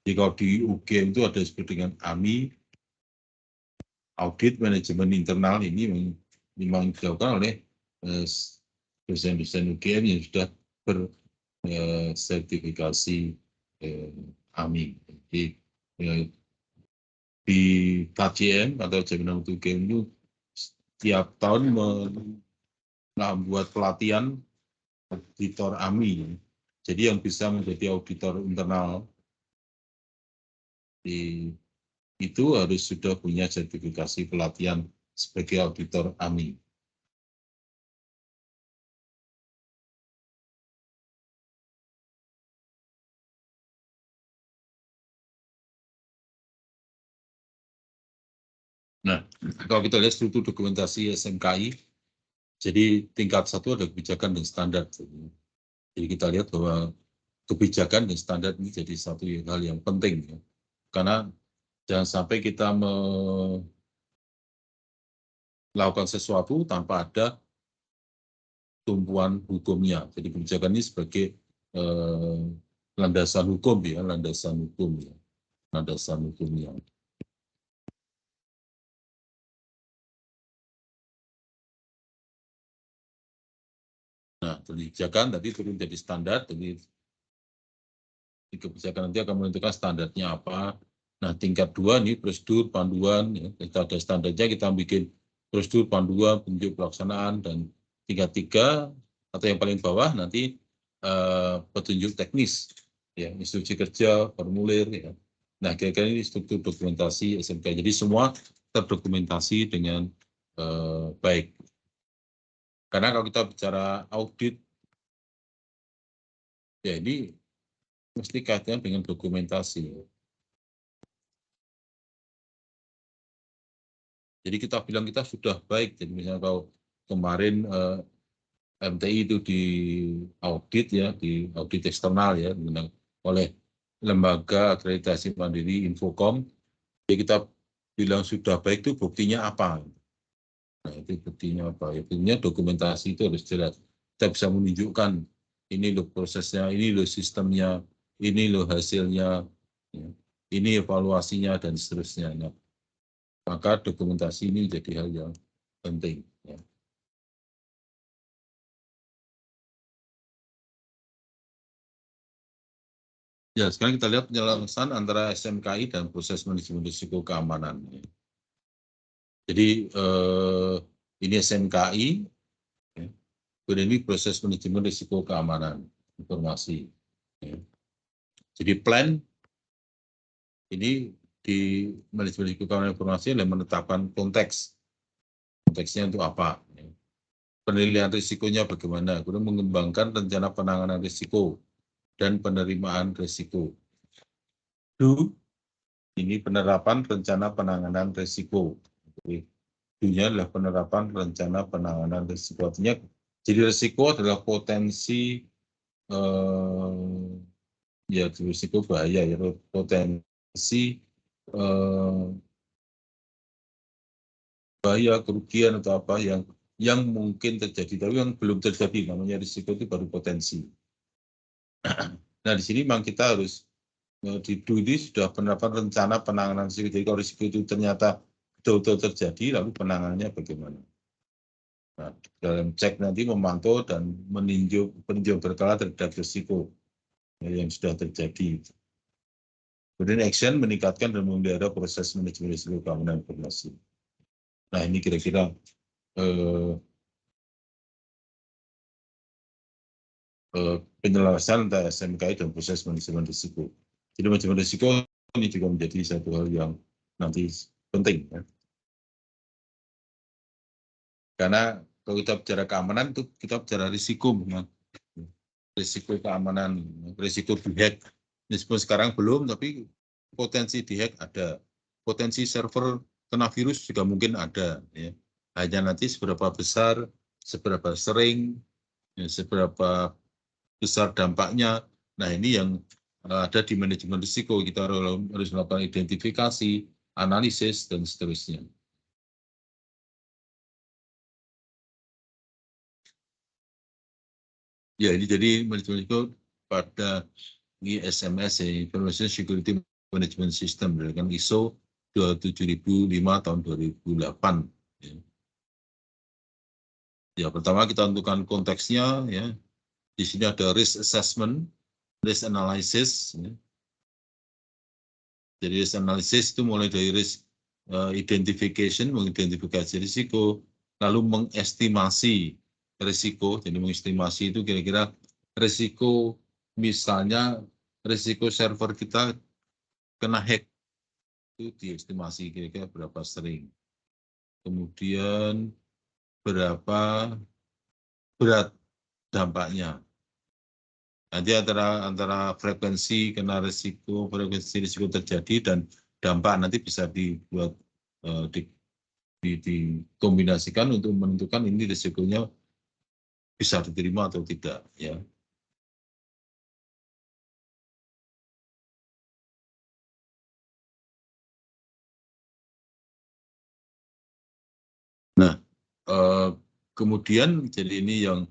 [SPEAKER 1] Jadi kalau di UGM itu ada disebut dengan AMI, audit manajemen internal. Ini memang dilakukan oleh dosen-dosen UGM yang sudah bersertifikasi AMI. Jadi di KJM atau jaminan mutu UGM itu setiap tahun membuat pelatihan auditor AMI. Jadi yang bisa menjadi auditor internal itu harus sudah punya sertifikasi pelatihan sebagai auditor AMI. Nah, kalau kita lihat struktur dokumentasi SMKI, jadi tingkat 1 ada kebijakan dan standar. Jadi kita lihat bahwa kebijakan dan standar ini jadi satu hal yang penting. Ya. Karena jangan sampai kita melakukan sesuatu tanpa ada tumpuan hukumnya. Jadi kebijakan ini sebagai landasan hukum ya, landasan hukum ya, landasan hukumnya. Nah, kebijakan tadi turun jadi standar, jadi kebijakan nanti akan menentukan standarnya apa. Nah, tingkat 2 ini prosedur, panduan, ya, kita ada standarnya, kita bikin prosedur, panduan, petunjuk pelaksanaan, dan tingkat 3 atau yang paling bawah nanti petunjuk teknis, ya, instruksi kerja, formulir, ya. Nah, kira-kira ini struktur dokumentasi SMK. Jadi semua terdokumentasi dengan baik. Karena kalau kita bicara audit, ya ini mesti kaitannya dengan dokumentasi. Jadi kita bilang kita sudah baik. Jadi misalnya kalau kemarin MTI itu di audit ya, di audit eksternal ya, oleh lembaga akreditasi mandiri Infocom. Jadi kita bilang sudah baik itu buktinya apa? Nah itu buktinya apa? Ya, buktinya dokumentasi itu harus jelas. Kita bisa menunjukkan ini loh prosesnya, ini loh sistemnya, ini loh hasilnya, ya, ini evaluasinya dan seterusnya. Nah, maka dokumentasi ini jadi hal yang penting. Ya. Ya, sekarang kita lihat penyelesaian antara SMKI dan proses manajemen risiko keamanan. Jadi ini SMKI, ya. Kemudian ini proses manajemen risiko keamanan informasi. Ya. Jadi plan ini di manajemen risiko keamanan informasi adalah menetapkan konteks. Konteksnya untuk apa? Ya. Penilaian risikonya bagaimana? Kemudian mengembangkan rencana penanganan risiko dan penerimaan risiko. Ini penerapan rencana penanganan risiko. Dunia adalah penerapan rencana penanganan risiko. Artinya, jadi risiko adalah potensi ya risiko bahaya, ya potensi bahaya, kerugian atau apa yang mungkin terjadi, tapi yang belum terjadi, namanya risiko itu baru potensi. Nah, di sini memang kita harus di ini sudah penerapan rencana penanganan risiko. Jadi kalau risiko itu ternyata betul-betul terjadi, lalu penanganannya bagaimana? Nah, dalam cek nanti memantau dan peninjau berkala terhadap risiko yang sudah terjadi. Kemudian action meningkatkan dan memelihara proses manajemen risiko keamanan informasi. Nah, ini kira-kira penyelesaian antara SMKI dan proses manajemen risiko. Jadi manajemen risiko ini juga menjadi satu hal yang nanti penting. Ya. Karena kalau kita bicara keamanan itu kita bicara risiko, risiko keamanan, risiko dihack. Meskipun sekarang belum, tapi potensi dihack ada. Potensi server kena virus juga mungkin ada. Ya. Hanya nanti seberapa besar, seberapa sering, ya, seberapa besar dampaknya. Nah ini yang ada di manajemen risiko. Kita harus melakukan identifikasi, analisis, dan seterusnya. Ya, ini jadi manajemen risiko pada ISMS, ya, Information Security Management System, dengan ISO 27005 tahun 2008. Ya. Ya, pertama kita tentukan konteksnya. Ya. Di sini ada risk assessment, risk analysis. Ya. Jadi risk analysis itu mulai dari risk identification, mengidentifikasi risiko, lalu mengestimasi risiko. Jadi mengestimasi itu kira-kira risiko, misalnya risiko server kita kena hack, itu diestimasi kira-kira berapa sering. Kemudian berapa berat dampaknya. Nanti antara frekuensi kena risiko, frekuensi risiko terjadi dan dampak nanti bisa dibuat dikombinasikan untuk menentukan ini risikonya bisa diterima atau tidak, ya. Nah, kemudian jadi ini yang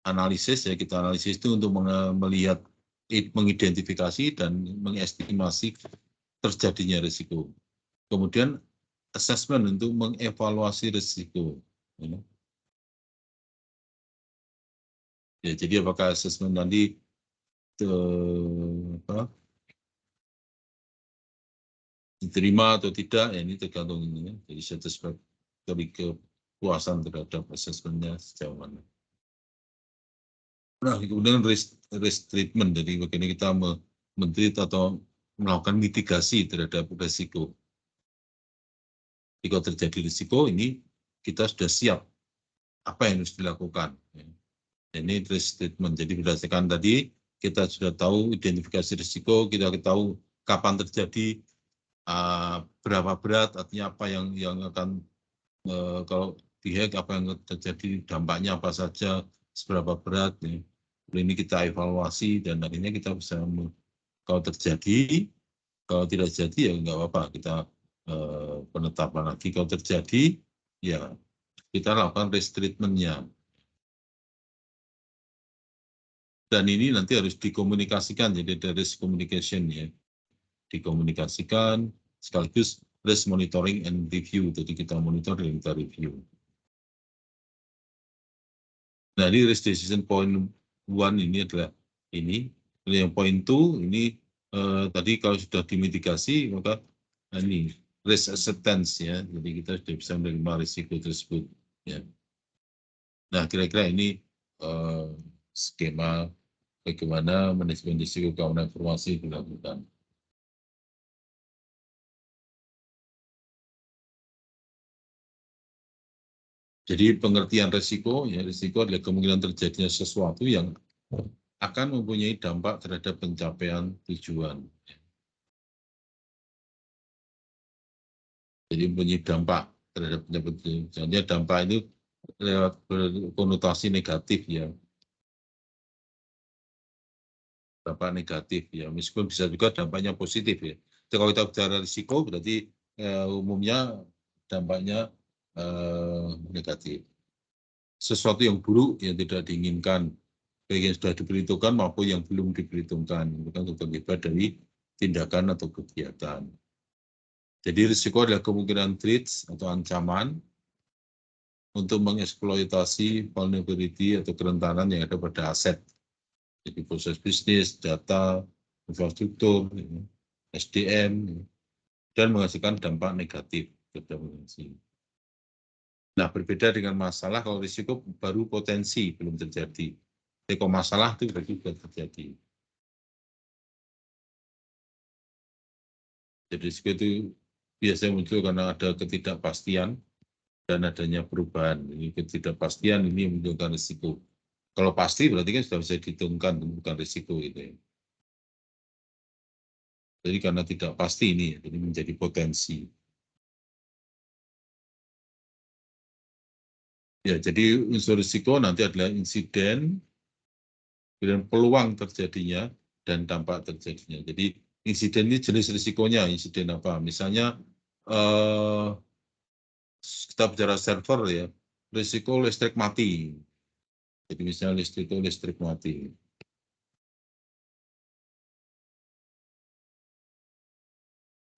[SPEAKER 1] analisis, ya, kita analisis itu untuk melihat, mengidentifikasi dan mengestimasi terjadinya risiko. Kemudian assessment untuk mengevaluasi risiko. Ya, jadi apakah assessment nanti diterima atau tidak, ya ini tergantung ini. Ya. Jadi satisfied dari kepuasan terhadap assessment-nya sejauh mana. Nah, kemudian risk treatment, jadi bagaimana kita men-treat atau melakukan mitigasi terhadap risiko. Jika terjadi risiko, ini kita sudah siap apa yang harus dilakukan. Ini risk treatment, jadi berdasarkan tadi kita sudah tahu identifikasi risiko, kita tahu kapan terjadi, berapa berat, artinya apa yang akan kalau dihack, apa yang terjadi, dampaknya apa saja, seberapa berat. Ya. Ini kita evaluasi dan akhirnya kita bisa kalau terjadi, kalau tidak jadi ya nggak apa-apa, kita penetapan lagi. Kalau terjadi, ya kita lakukan restreatment-nya. Dan ini nanti harus dikomunikasikan, jadi ada risk communication ya. Dikomunikasikan, sekaligus risk monitoring and review, jadi kita monitor dan kita review. Nah, ini risk decision point 1 ini adalah ini. Yang point 2 ini tadi kalau sudah dimitigasi, maka ini risk acceptance ya, jadi kita sudah bisa menerima risiko tersebut. Ya. Nah, kira-kira ini skema bagaimana manajemen risiko keamanan informasi dilakukan. Jadi pengertian risiko, ya risiko adalah kemungkinan terjadinya sesuatu yang akan mempunyai dampak terhadap pencapaian tujuan. Jadi mempunyai dampak terhadap pencapaian tujuan. Misalnya dampak itu lewat konotasi negatif ya. Dampak negatif ya, meskipun bisa juga dampaknya positif ya. Jadi kalau kita bicara risiko berarti umumnya dampaknya negatif. Sesuatu yang buruk yang tidak diinginkan, baik yang sudah diperhitungkan maupun yang belum diperhitungkan, itu kan terlibat dari tindakan atau kegiatan. Jadi risiko adalah kemungkinan threats atau ancaman untuk mengeksploitasi vulnerability atau kerentanan yang ada pada aset. Jadi proses bisnis, data, infrastruktur, SDM, dan menghasilkan dampak negatif. Nah, berbeda dengan masalah, kalau risiko baru potensi, belum terjadi. Jadi kalau masalah itu berarti sudah terjadi. Jadi risiko itu biasanya muncul karena ada ketidakpastian dan adanya perubahan. Ini ketidakpastian ini yang menunjukkan risiko. Kalau pasti berarti kan sudah bisa dihitungkan, bukan risiko itu ya. Jadi karena tidak pasti ini, jadi menjadi potensi. Ya, jadi unsur risiko nanti adalah insiden, kemudian peluang terjadinya, dan dampak terjadinya. Jadi insiden ini jenis risikonya, insiden apa? Misalnya kita bicara server ya, risiko listrik mati. Jadi misalnya listrik mati.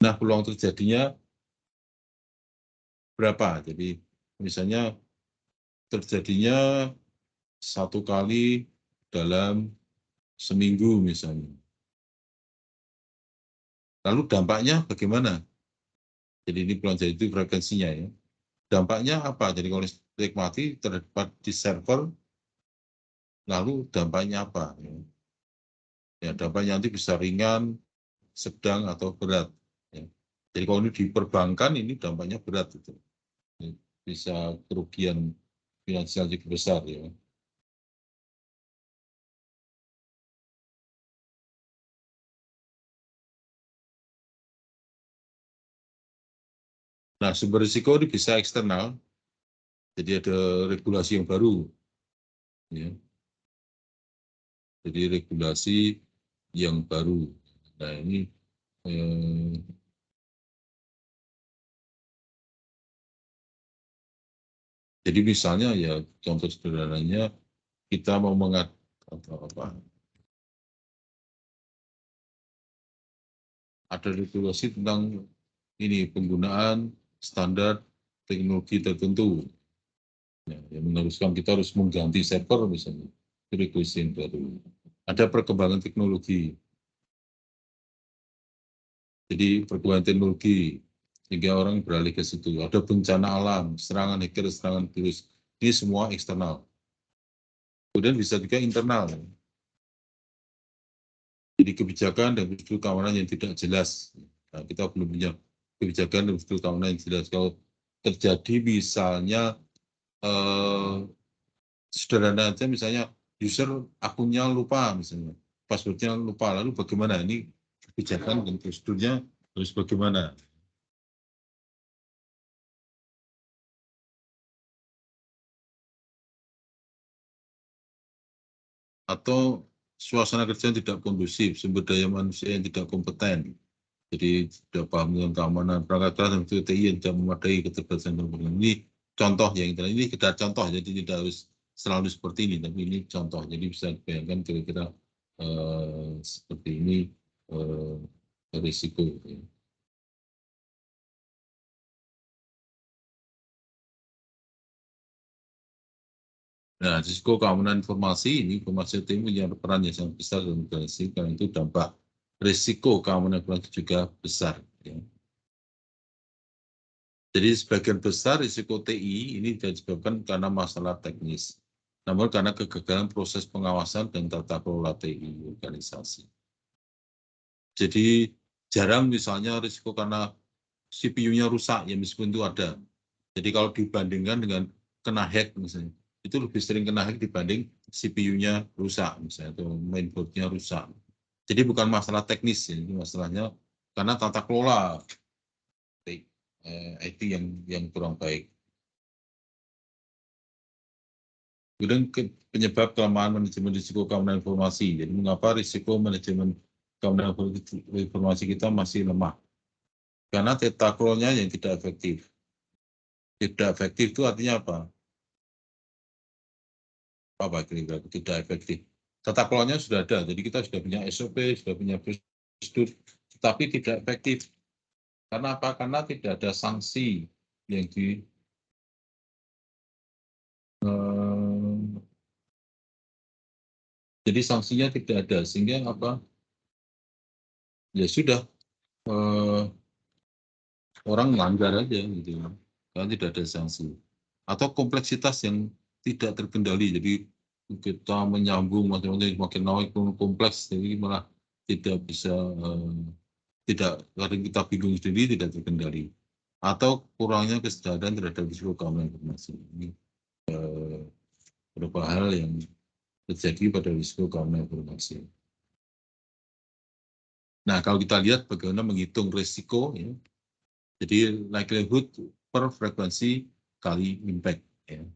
[SPEAKER 1] Nah, peluang terjadinya berapa? Jadi misalnya terjadinya 1 kali dalam seminggu misalnya. Lalu dampaknya bagaimana? Jadi ini peluang jadi itu frekuensinya ya. Dampaknya apa? Jadi kalau listrik mati terdapat di server, lalu dampaknya apa? Ya, dampaknya nanti bisa ringan, sedang atau berat. Ya. Jadi kalau ini di perbankan ini dampaknya berat itu, bisa kerugian finansial cukup besar ya. Nah, sumber risiko ini bisa eksternal, jadi ada regulasi yang baru. Ya. Jadi regulasi yang baru. Nah ini jadi misalnya ya contoh sederhananya kita mau ada regulasi tentang ini penggunaan standar teknologi tertentu. Ya, yang mengharuskan kita harus mengganti server misalnya, itu regulasi yang baru. Ada perkembangan teknologi. Jadi perkembangan teknologi sehingga orang beralih ke situ. Ada bencana alam, serangan hacker, serangan virus. Ini semua eksternal. Kemudian bisa juga internal. Jadi kebijakan dan prosedur keamanan yang tidak jelas. Nah, kita belum punya kebijakan dan prosedur keamanan yang jelas. Kalau terjadi misalnya sederhana aja misalnya user akunnya lupa misalnya, passwordnya lupa, lalu bagaimana ini kebijakan dan prosedurnya harus bagaimana? atau suasana kerja yang tidak kondusif, sumber daya manusia yang tidak kompeten. Jadi tidak paham tentang keamanan, perangkat keras dan TI yang tidak memadai keterbatasan dan perlindungan. Ini contoh yang ini sekedar contoh, jadi tidak harus selalu seperti ini, tapi ini contoh. Jadi bisa dibayangkan kira-kira seperti ini risiko. Ya. Nah, risiko keamanan informasi ini, informasi TI punya peran yang sangat besar dalam organisasi, karena itu dampak risiko keamanan informasi juga besar. Ya. Jadi sebagian besar risiko TI ini disebabkan karena masalah teknis, namun karena kegagalan proses pengawasan dan tata kelola TI organisasi. Jadi jarang misalnya risiko karena CPU-nya rusak, ya meskipun itu ada. Jadi kalau dibandingkan dengan kena hack misalnya, itu lebih sering kena hack dibanding CPU-nya rusak misalnya, atau mainboard-nya rusak. Jadi bukan masalah teknis, ya, ini masalahnya karena tata kelola IT yang kurang baik. Kemudian penyebab kelemahan manajemen risiko keamanan informasi. Jadi mengapa risiko manajemen keamanan informasi kita masih lemah? Karena tata kelolanya yang tidak efektif. Tidak efektif itu artinya apa? Apa kira-kira tidak efektif? Tata kelolanya sudah ada, jadi kita sudah punya SOP, sudah punya prosedur, tetapi tidak efektif. Karena apa? Karena tidak ada sanksi yang jadi sanksinya tidak ada, sehingga apa? Ya sudah, orang melanggar aja gitu, karena tidak ada sanksi. Atau kompleksitas yang tidak terkendali, jadi kita menyambung macam-macam makin naik kompleks, jadi malah tidak bisa, tidak, kadang kita bingung sendiri, tidak terkendali. Atau kurangnya kesadaran terhadap risiko keamanan informasi. Ini beberapa hal yang terjadi pada risiko keamanan informasi. Nah, kalau kita lihat bagaimana menghitung risiko, ya, jadi likelihood per frekuensi kali impact. Ya.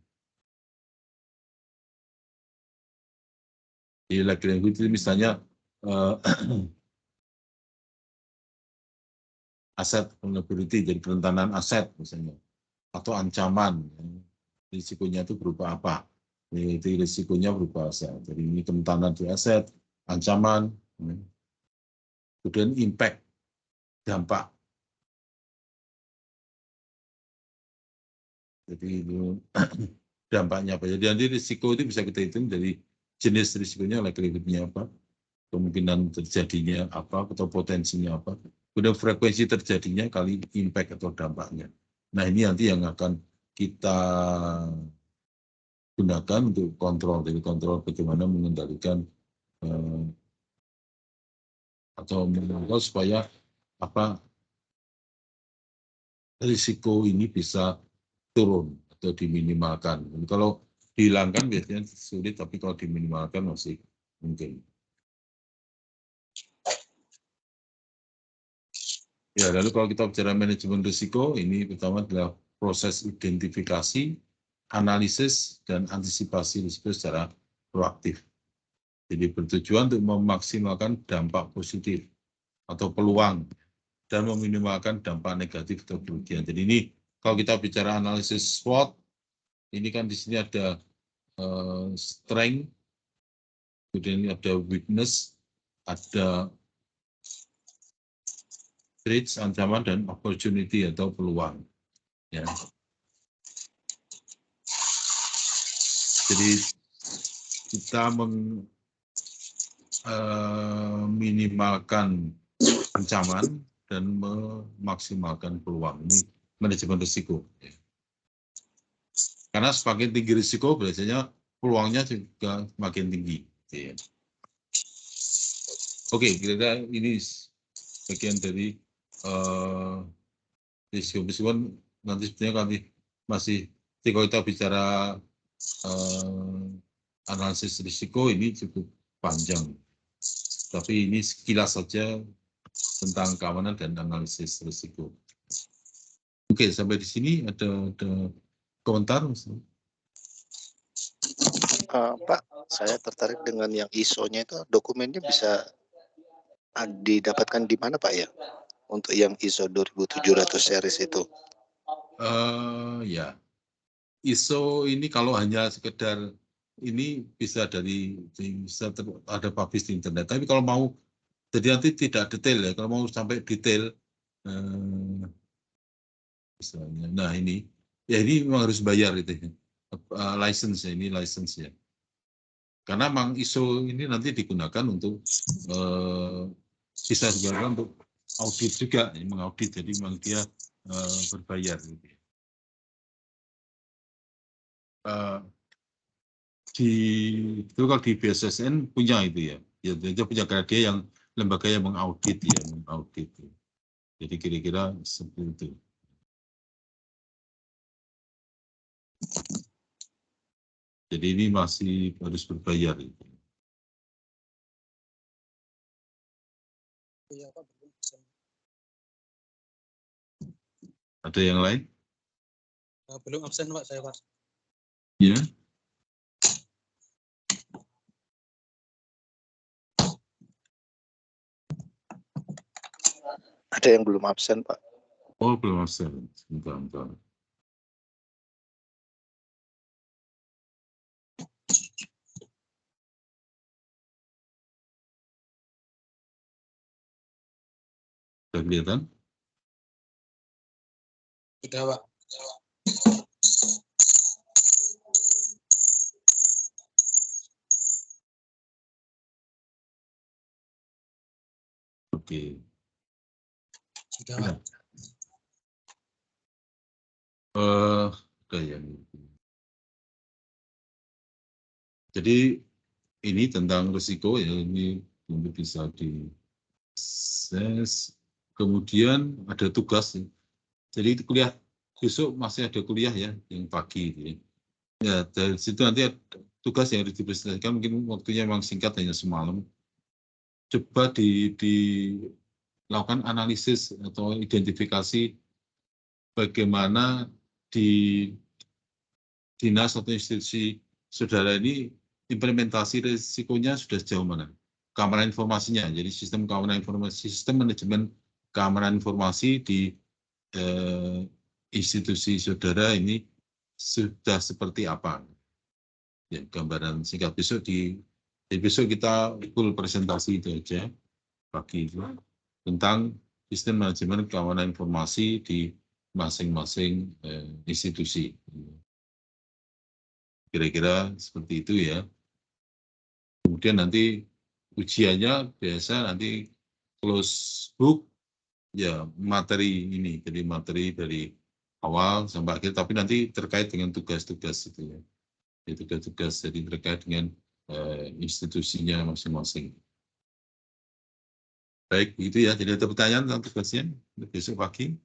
[SPEAKER 1] Jadi likelihood itu misalnya aset vulnerability, jadi kerentanan aset misalnya, atau ancaman, ya. Risikonya itu berupa apa? Jadi risikonya berupa aset. Jadi ini kerentanan di aset, ancaman, ya. Kemudian impact, dampak. Jadi itu dampaknya apa? Jadi nanti risiko itu bisa kita hitung dari jenis risikonya, likelihood-nya apa, kemungkinan terjadinya apa, atau potensinya apa, kemudian frekuensi terjadinya kali impact atau dampaknya. Nah, ini nanti yang akan kita gunakan untuk kontrol, jadi kontrol bagaimana mengendalikan atau mengontrol supaya apa risiko ini bisa turun atau diminimalkan. Dan kalau dihilangkan biasanya sulit, tapi kalau diminimalkan masih mungkin. Ya, lalu kalau kita bicara manajemen risiko, ini pertama adalah proses identifikasi, analisis, dan antisipasi risiko secara proaktif. Jadi bertujuan untuk memaksimalkan dampak positif atau peluang dan meminimalkan dampak negatif atau kerugian. Jadi ini kalau kita bicara analisis SWOT, ini kan di sini ada strength, kemudian ini ada weakness, ada threats, ancaman, dan opportunity atau peluang. Ya. Jadi kita meminimalkan ancaman dan memaksimalkan peluang. Ini manajemen risiko. Ya. Karena semakin tinggi risiko, biasanya peluangnya juga makin tinggi. Ya. Oke, kira-kira ini bagian dari risiko. Meskipun nanti sebenarnya kami masih, kalau kita bicara analisis risiko ini cukup panjang. Tapi ini sekilas saja tentang keamanan dan analisis risiko. Oke, sampai di sini ada komentar?
[SPEAKER 3] Pak, saya tertarik dengan yang ISO-nya itu, dokumennya bisa didapatkan di mana Pak ya? Untuk yang ISO 2700 series itu.
[SPEAKER 1] Ya, ISO ini kalau hanya sekedar ini bisa ada publish di internet. Tapi kalau mau, jadi nanti tidak detail ya. Kalau mau sampai detail, misalnya, nah ini, ya ini memang harus bayar itu, license ya, ini license ya. Karena memang ISO ini nanti digunakan untuk bisa digunakan untuk audit juga, mengaudit. Jadi memang dia berbayar. Gitu. Itu kalau di BSSN punya itu ya, dia punya dia yang lembaga yang mengaudit ya, mengaudit. Jadi kira-kira seperti itu. Jadi ini masih harus berbayar. Gitu. Ada yang lain?
[SPEAKER 4] Belum absen Pak, saya Pak.
[SPEAKER 1] Ya.
[SPEAKER 3] Ada yang belum absen Pak.
[SPEAKER 1] Oh, belum absen. Sebentar. Sudah kelihatan?
[SPEAKER 4] Sudah Pak.
[SPEAKER 1] Oke.
[SPEAKER 4] Sudah Pak.
[SPEAKER 1] Ya. Jadi ini tentang risiko ya, ini untuk bisa di kemudian ada tugas. Jadi itu kuliah besok masih ada kuliah ya yang pagi gitu ya. Ya dari situ nanti ada tugas yang harus dipresentasikan, mungkin waktunya memang singkat hanya semalam. Coba dilakukan analisis atau identifikasi bagaimana di dinas atau institusi saudara ini implementasi risikonya sudah sejauh mana, keamanan informasinya. Jadi sistem keamanan informasi, sistem manajemen keamanan informasi di institusi saudara ini sudah seperti apa. Ya, gambaran singkat besok besok kita full presentasi itu aja pagi itu tentang sistem manajemen keamanan informasi di masing-masing institusi. Kira-kira seperti itu ya. Kemudian nanti ujiannya biasa nanti close book ya, materi ini, jadi materi dari awal sampai akhir, tapi nanti terkait dengan tugas-tugas itu ya. Tugas-tugas jadi terkait dengan institusinya masing-masing. Baik, itu ya. Jadi ada pertanyaan tentang tugasnya besok pagi.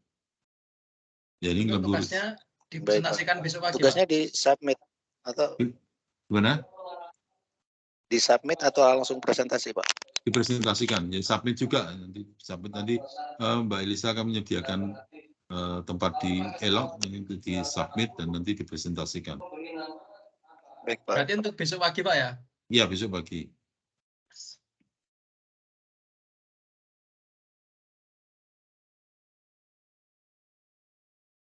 [SPEAKER 1] Jadi lembur.
[SPEAKER 4] Tugasnya dipresentasikan besok pagi.
[SPEAKER 3] Tugasnya di submit atau
[SPEAKER 1] gimana?
[SPEAKER 3] Di submit atau langsung presentasi Pak?
[SPEAKER 1] Dipresentasikan, ya submit juga nanti. Submit nanti Mbak Elisa akan menyediakan tempat di Elok itu di submit dan nanti dipresentasikan.
[SPEAKER 3] Baik Pak.
[SPEAKER 4] Berarti untuk besok pagi Pak ya?
[SPEAKER 1] Iya besok pagi.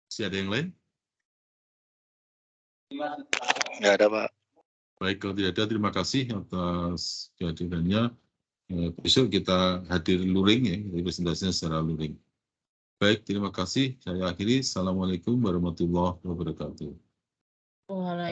[SPEAKER 1] Masih ada yang lain?
[SPEAKER 3] Nggak ada Pak.
[SPEAKER 1] Baik, kalau tidak ada, terima kasih atas kehadirannya. Besok kita hadir luring ya, presentasinya secara luring. Baik, terima kasih. Saya akhiri. Assalamualaikum warahmatullahi wabarakatuh.